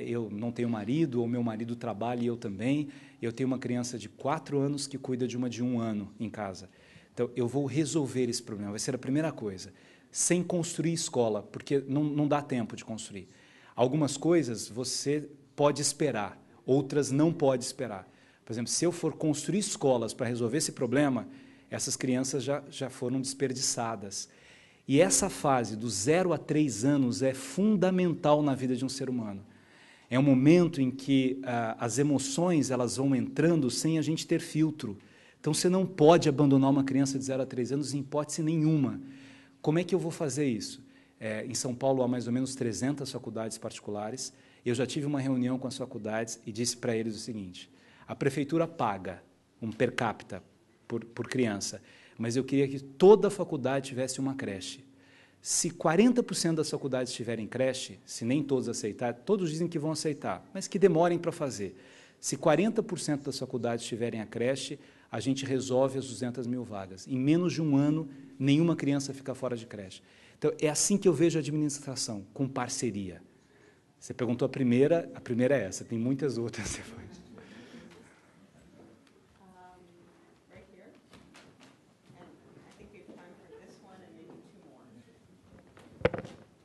eu não tenho marido, ou meu marido trabalha e eu também, eu tenho uma criança de 4 anos que cuida de uma de 1 ano em casa. Então, eu vou resolver esse problema, vai ser a primeira coisa, sem construir escola, porque não dá tempo de construir. Algumas coisas você pode esperar, outras não pode esperar. Por exemplo, se eu for construir escolas para resolver esse problema, essas crianças já foram desperdiçadas. E essa fase, dos 0 a 3 anos, é fundamental na vida de um ser humano. É um momento em que as emoções elas vão entrando sem a gente ter filtro. Então, você não pode abandonar uma criança de 0 a 3 anos em hipótese nenhuma. Como é que eu vou fazer isso? Em São Paulo, há mais ou menos 300 faculdades particulares. Eu já tive uma reunião com as faculdades e disse para eles o seguinte, a prefeitura paga um per capita por criança, mas eu queria que toda a faculdade tivesse uma creche. Se 40% das faculdades tiverem creche, se nem todos aceitarem, todos dizem que vão aceitar, mas que demorem para fazer. Se 40% das faculdades tiverem a creche, a gente resolve as 200 mil vagas. Em menos de um ano, nenhuma criança fica fora de creche. Então, é assim que eu vejo a administração, com parceria. Você perguntou a primeira é essa, tem muitas outras depois.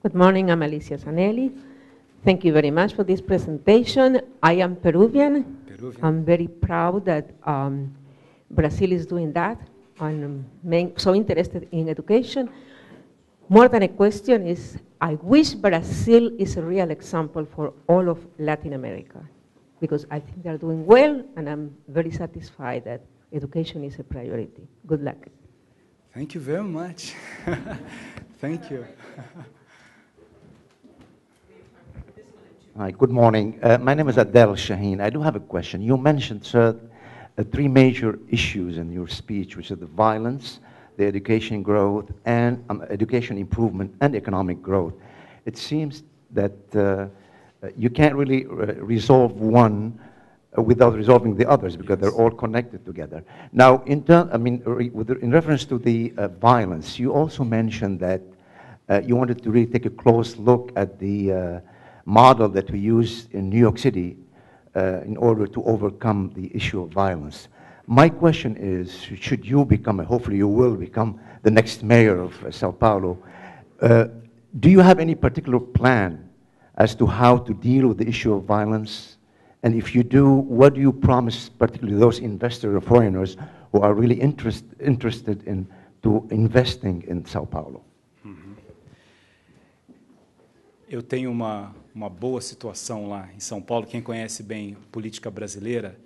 Good morning, I'm Alicia Zanelli. Thank you very much for this presentation. I am Peruvian. I'm very proud that Brazil is doing that. I'm so interested in education. More than a question is, I wish Brazil is a real example for all of Latin America, because I think they're doing well, and I'm very satisfied that education is a priority. Good luck. Thank you very much. Thank you. Hi, good morning. My name is Adel Shaheen. I do have a question. You mentioned, sir, three major issues in your speech, which are the violence, the education growth, and education improvement and economic growth. It seems that you can't really resolve one without resolving the others, because they're all connected together. Now, in reference to the violence, you also mentioned that you wanted to really take a close look at the model that we use in New York City in order to overcome the issue of violence. My question is, should you become, hopefully you will become the next mayor of Sao Paulo, do you have any particular plan as to how to deal with the issue of violence? And if you do, what do you promise, particularly those investors or foreigners who are really interested in investing in Sao Paulo? Eu tenho uma boa situação lá em São Paulo. Quem conhece bem política brasileira,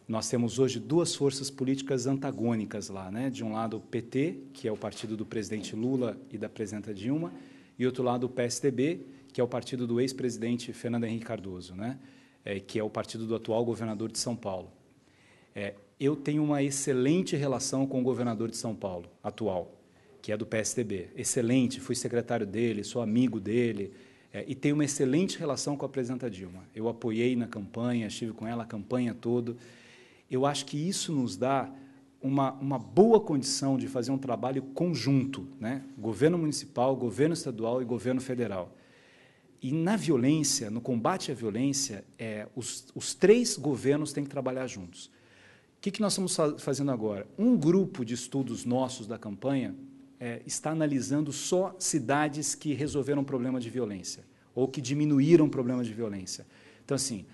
nós temos hoje duas forças políticas antagônicas lá, né? De um lado o PT, que é o partido do presidente Lula e da presidenta Dilma, e outro lado o PSDB, que é o partido do ex-presidente Fernando Henrique Cardoso, né? Que é o partido do atual governador de São Paulo. Eu tenho uma excelente relação com o governador de São Paulo atual, que é do PSDB. Excelente, fui secretário dele, sou amigo dele, e tenho uma excelente relação com a presidenta Dilma. Eu apoiei na campanha, estive com ela a campanha toda. Eu acho que isso nos dá uma boa condição de fazer um trabalho conjunto, né? Governo municipal, governo estadual e governo federal. E na violência, no combate à violência, os três governos têm que trabalhar juntos. O que nós estamos fazendo agora? Um grupo de estudos nossos da campanha está analisando só cidades que resolveram problema de violência ou que diminuíram o problema de violência. Então, assim,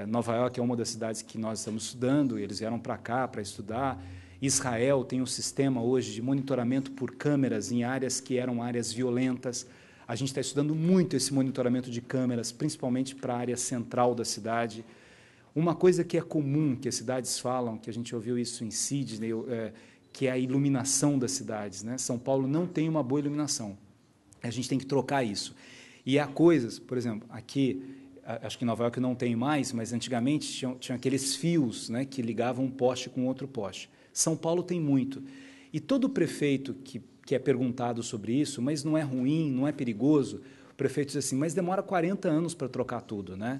Nova York é uma das cidades que nós estamos estudando, eles vieram para cá para estudar. Israel tem um sistema hoje de monitoramento por câmeras em áreas que eram áreas violentas. A gente está estudando muito esse monitoramento de câmeras, principalmente para a área central da cidade. Uma coisa que é comum, que as cidades falam, que a gente ouviu isso em Sydney, que é a iluminação das cidades, né? São Paulo não tem uma boa iluminação. A gente tem que trocar isso. E há coisas, por exemplo, aqui, acho que em Nova York não tem mais, mas antigamente tinha aqueles fios, né, que ligavam um poste com outro poste. São Paulo tem muito. E todo prefeito que é perguntado sobre isso, mas não é ruim, não é perigoso, o prefeito diz assim, mas demora 40 anos para trocar tudo, né?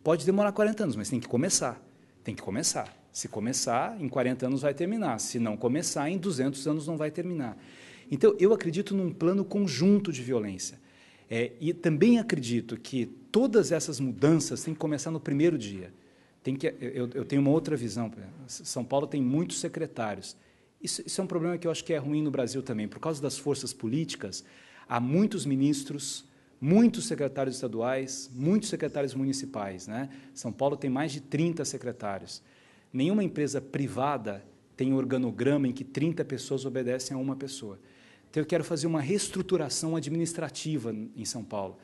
Pode demorar 40 anos, mas tem que começar. Tem que começar. Se começar, em 40 anos vai terminar. Se não começar, em 200 anos não vai terminar. Então, eu acredito num plano conjunto de violência. E também acredito que todas essas mudanças têm que começar no primeiro dia. Eu tenho uma outra visão. São Paulo tem muitos secretários. Isso é um problema que eu acho que é ruim no Brasil também. Por causa das forças políticas, há muitos ministros, muitos secretários estaduais, muitos secretários municipais, né? São Paulo tem mais de 30 secretários. Nenhuma empresa privada tem organograma em que 30 pessoas obedecem a uma pessoa. Então, eu quero fazer uma reestruturação administrativa em São Paulo.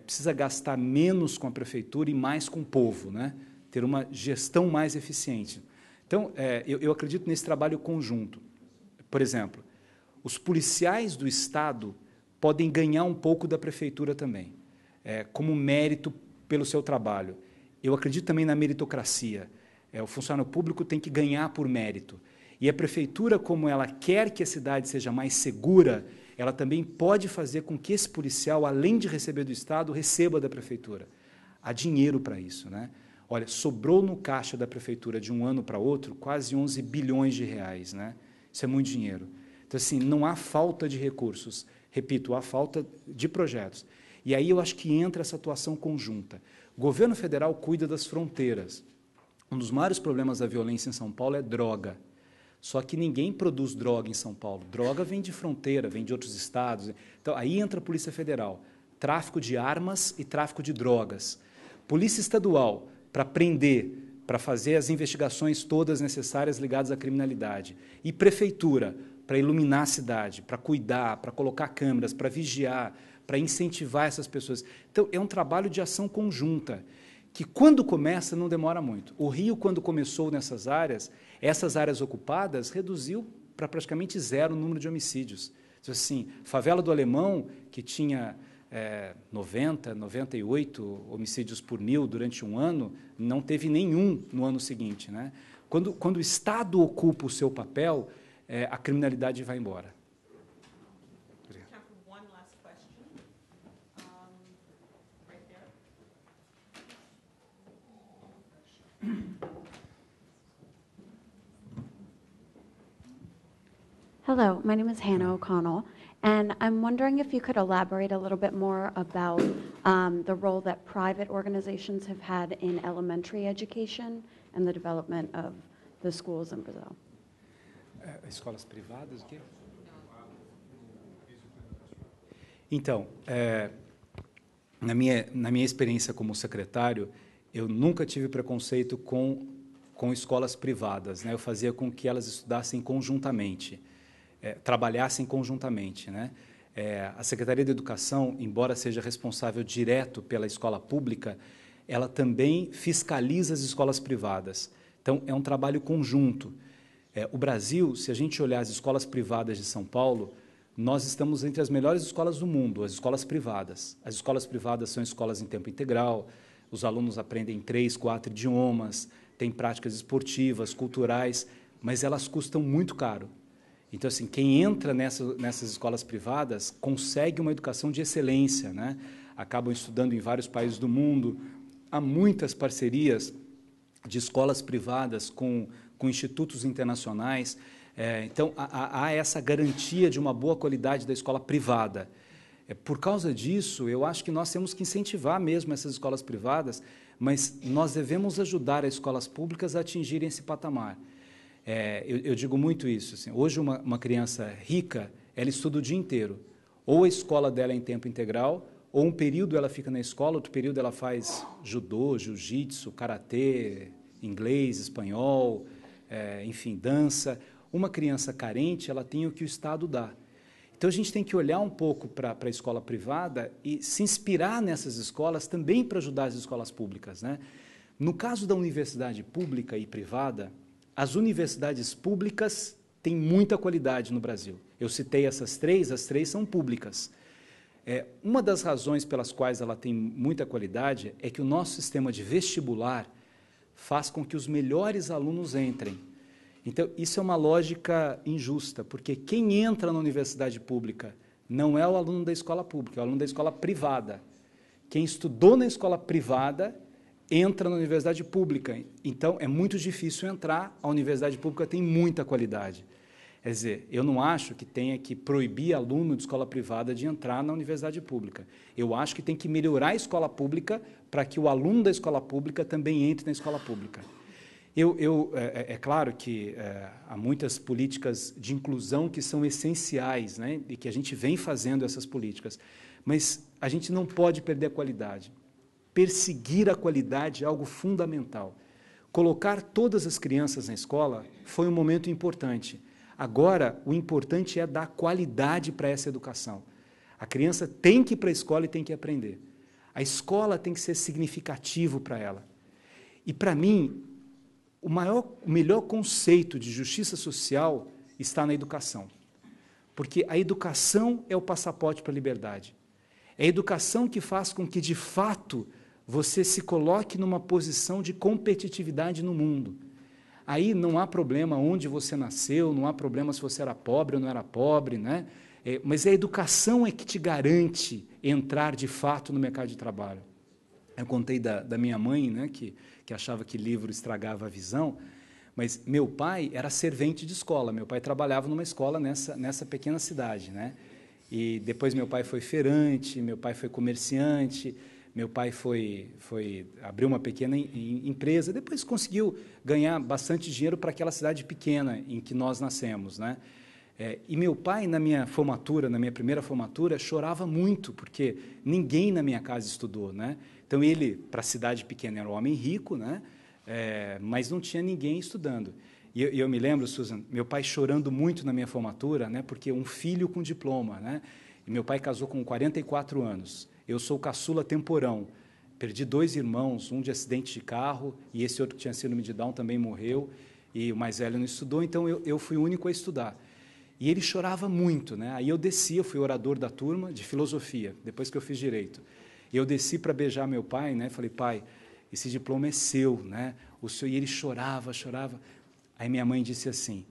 Precisa gastar menos com a prefeitura e mais com o povo, né? Ter uma gestão mais eficiente. Então, eu acredito nesse trabalho conjunto. Por exemplo, os policiais do Estado podem ganhar um pouco da prefeitura também, como mérito pelo seu trabalho. Eu acredito também na meritocracia. O funcionário público tem que ganhar por mérito. E a prefeitura, como ela quer que a cidade seja mais segura, ela também pode fazer com que esse policial, além de receber do Estado, receba da prefeitura. Há dinheiro para isso, né? Olha, sobrou no caixa da prefeitura de um ano para outro quase 11 bilhões de reais, né? Isso é muito dinheiro. Então, assim, não há falta de recursos. Repito, há falta de projetos. E aí eu acho que entra essa atuação conjunta. O governo federal cuida das fronteiras. Um dos maiores problemas da violência em São Paulo é droga. Só que ninguém produz droga em São Paulo. Droga vem de fronteira, vem de outros estados. Então, aí entra a Polícia Federal. Tráfico de armas e tráfico de drogas. Polícia Estadual, para prender, para fazer as investigações todas necessárias ligadas à criminalidade. E Prefeitura, para iluminar a cidade, para cuidar, para colocar câmeras, para vigiar, para incentivar essas pessoas. Então, é um trabalho de ação conjunta, que quando começa não demora muito. O Rio, quando começou nessas áreas, essas áreas ocupadas, reduziu para praticamente zero o número de homicídios. Então, assim, Favela do Alemão, que tinha 90, 98 homicídios por 1.000 durante um ano, não teve nenhum no ano seguinte, né? Quando o Estado ocupa o seu papel, a criminalidade vai embora. Hello, my name is Hannah O'Connell, and I'm wondering if you could elaborate a little bit more about the role that private organizations have had in elementary education and the development of the schools in Brazil. Escolas privadas, o quê? Então, na minha experiência como secretário, eu nunca tive preconceito com escolas privadas, né? Eu fazia com que elas estudassem conjuntamente, trabalhassem conjuntamente, né? A Secretaria de Educação, embora seja responsável direto pela escola pública, ela também fiscaliza as escolas privadas. Então, é um trabalho conjunto. O Brasil, se a gente olhar as escolas privadas de São Paulo, nós estamos entre as melhores escolas do mundo, as escolas privadas. As escolas privadas são escolas em tempo integral, os alunos aprendem 3, 4 idiomas, têm práticas esportivas, culturais, mas elas custam muito caro. Então, assim, quem entra nessas escolas privadas consegue uma educação de excelência, né? Acabam estudando em vários países do mundo. Há muitas parcerias de escolas privadas com institutos internacionais. Então, há essa garantia de uma boa qualidade da escola privada. Por causa disso, eu acho que nós temos que incentivar mesmo essas escolas privadas, mas nós devemos ajudar as escolas públicas a atingirem esse patamar. Eu digo muito isso. Assim, hoje, uma criança rica, ela estuda o dia inteiro. Ou a escola dela é em tempo integral, ou um período ela fica na escola, outro período ela faz judô, jiu-jitsu, karatê, inglês, espanhol, enfim, dança. Uma criança carente, ela tem o que o Estado dá. Então, a gente tem que olhar um pouco para a escola privada e se inspirar nessas escolas também para ajudar as escolas públicas, né? No caso da universidade pública e privada, as universidades públicas têm muita qualidade no Brasil. Eu citei essas três, as três são públicas. Uma das razões pelas quais ela tem muita qualidade é que o nosso sistema de vestibular faz com que os melhores alunos entrem. Então, isso é uma lógica injusta, porque quem entra na universidade pública não é o aluno da escola pública, é o aluno da escola privada. Quem estudou na escola privada entra na universidade pública. Então, é muito difícil entrar, a universidade pública tem muita qualidade. Quer dizer, eu não acho que tenha que proibir aluno de escola privada de entrar na universidade pública. Eu acho que tem que melhorar a escola pública para que o aluno da escola pública também entre na escola pública. É claro que há muitas políticas de inclusão que são essenciais, né, e que a gente vem fazendo essas políticas, mas a gente não pode perder a qualidade. Perseguir a qualidade é algo fundamental. Colocar todas as crianças na escola foi um momento importante. Agora, o importante é dar qualidade para essa educação. A criança tem que ir para a escola e tem que aprender. A escola tem que ser significativo para ela. E, para mim, o melhor conceito de justiça social está na educação. Porque a educação é o passaporte para a liberdade. É a educação que faz com que, de fato, você se coloque numa posição de competitividade no mundo. aí não há problema onde você nasceu, não há problema se você era pobre ou não era pobre, né? Mas a educação é que te garante entrar de fato no mercado de trabalho. Eu contei da minha mãe, né, que achava que livro estragava a visão, mas meu pai era servente de escola, meu pai trabalhava numa escola nessa pequena cidade, né? E depois meu pai foi feirante, meu pai foi comerciante, meu pai abriu uma pequena empresa, depois conseguiu ganhar bastante dinheiro para aquela cidade pequena em que nós nascemos, né? E meu pai, na minha primeira formatura, chorava muito, porque ninguém na minha casa estudou, né? Então, ele, para a cidade pequena, era um homem rico, né? Mas não tinha ninguém estudando. E eu me lembro, Susan, meu pai chorando muito na minha formatura, né? Porque um filho com diploma, né? E meu pai casou com 44 anos. Eu sou caçula temporão. Perdi 2 irmãos, um de acidente de carro, e esse outro que tinha síndrome de Down também morreu, e o mais velho não estudou, então eu fui o único a estudar. E ele chorava muito, né? Aí eu desci, eu fui orador da turma de filosofia, depois que eu fiz direito. E eu desci para beijar meu pai, né? Falei, pai, esse diploma é seu, né? O senhor... E ele chorava. Aí minha mãe disse assim,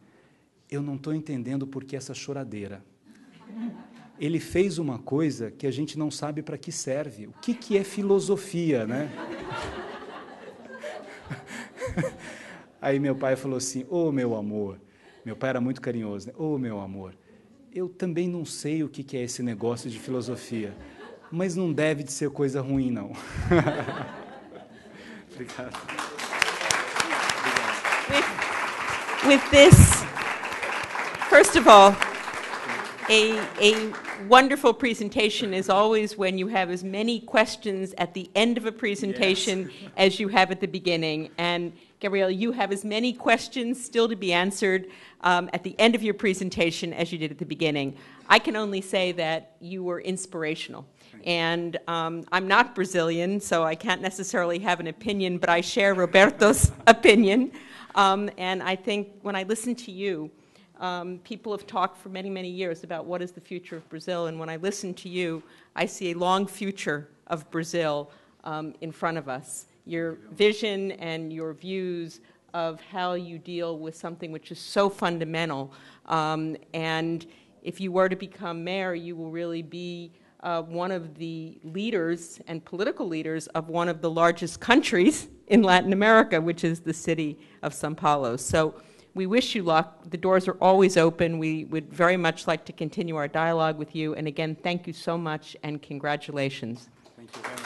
eu não estou entendendo por que essa choradeira. Ele fez uma coisa que a gente não sabe para que serve. O que é filosofia, né? Aí meu pai falou assim, meu amor, meu pai era muito carinhoso, né? Meu amor, eu também não sei o que é esse negócio de filosofia, mas não deve de ser coisa ruim, não. Obrigado. With this, first of all, a wonderful presentation is always when you have as many questions at the end of a presentation as you have at the beginning. And Gabrielle, you have as many questions still to be answered at the end of your presentation as you did at the beginning. I can only say that you were inspirational. And I'm not Brazilian, so I can't necessarily have an opinion, but I share Roberto's opinion. And I think when I listen to you, people have talked for many, many years about what is the future of Brazil, and when I listen to you, I see a long future of Brazil in front of us. Your vision and your views of how you deal with something which is so fundamental, and if you were to become mayor, you will really be one of the leaders and political leaders of one of the largest countries in Latin America, which is the city of São Paulo. So we wish you luck. The doors are always open. We would very much like to continue our dialogue with you. And again, thank you so much and congratulations. Thank you very much.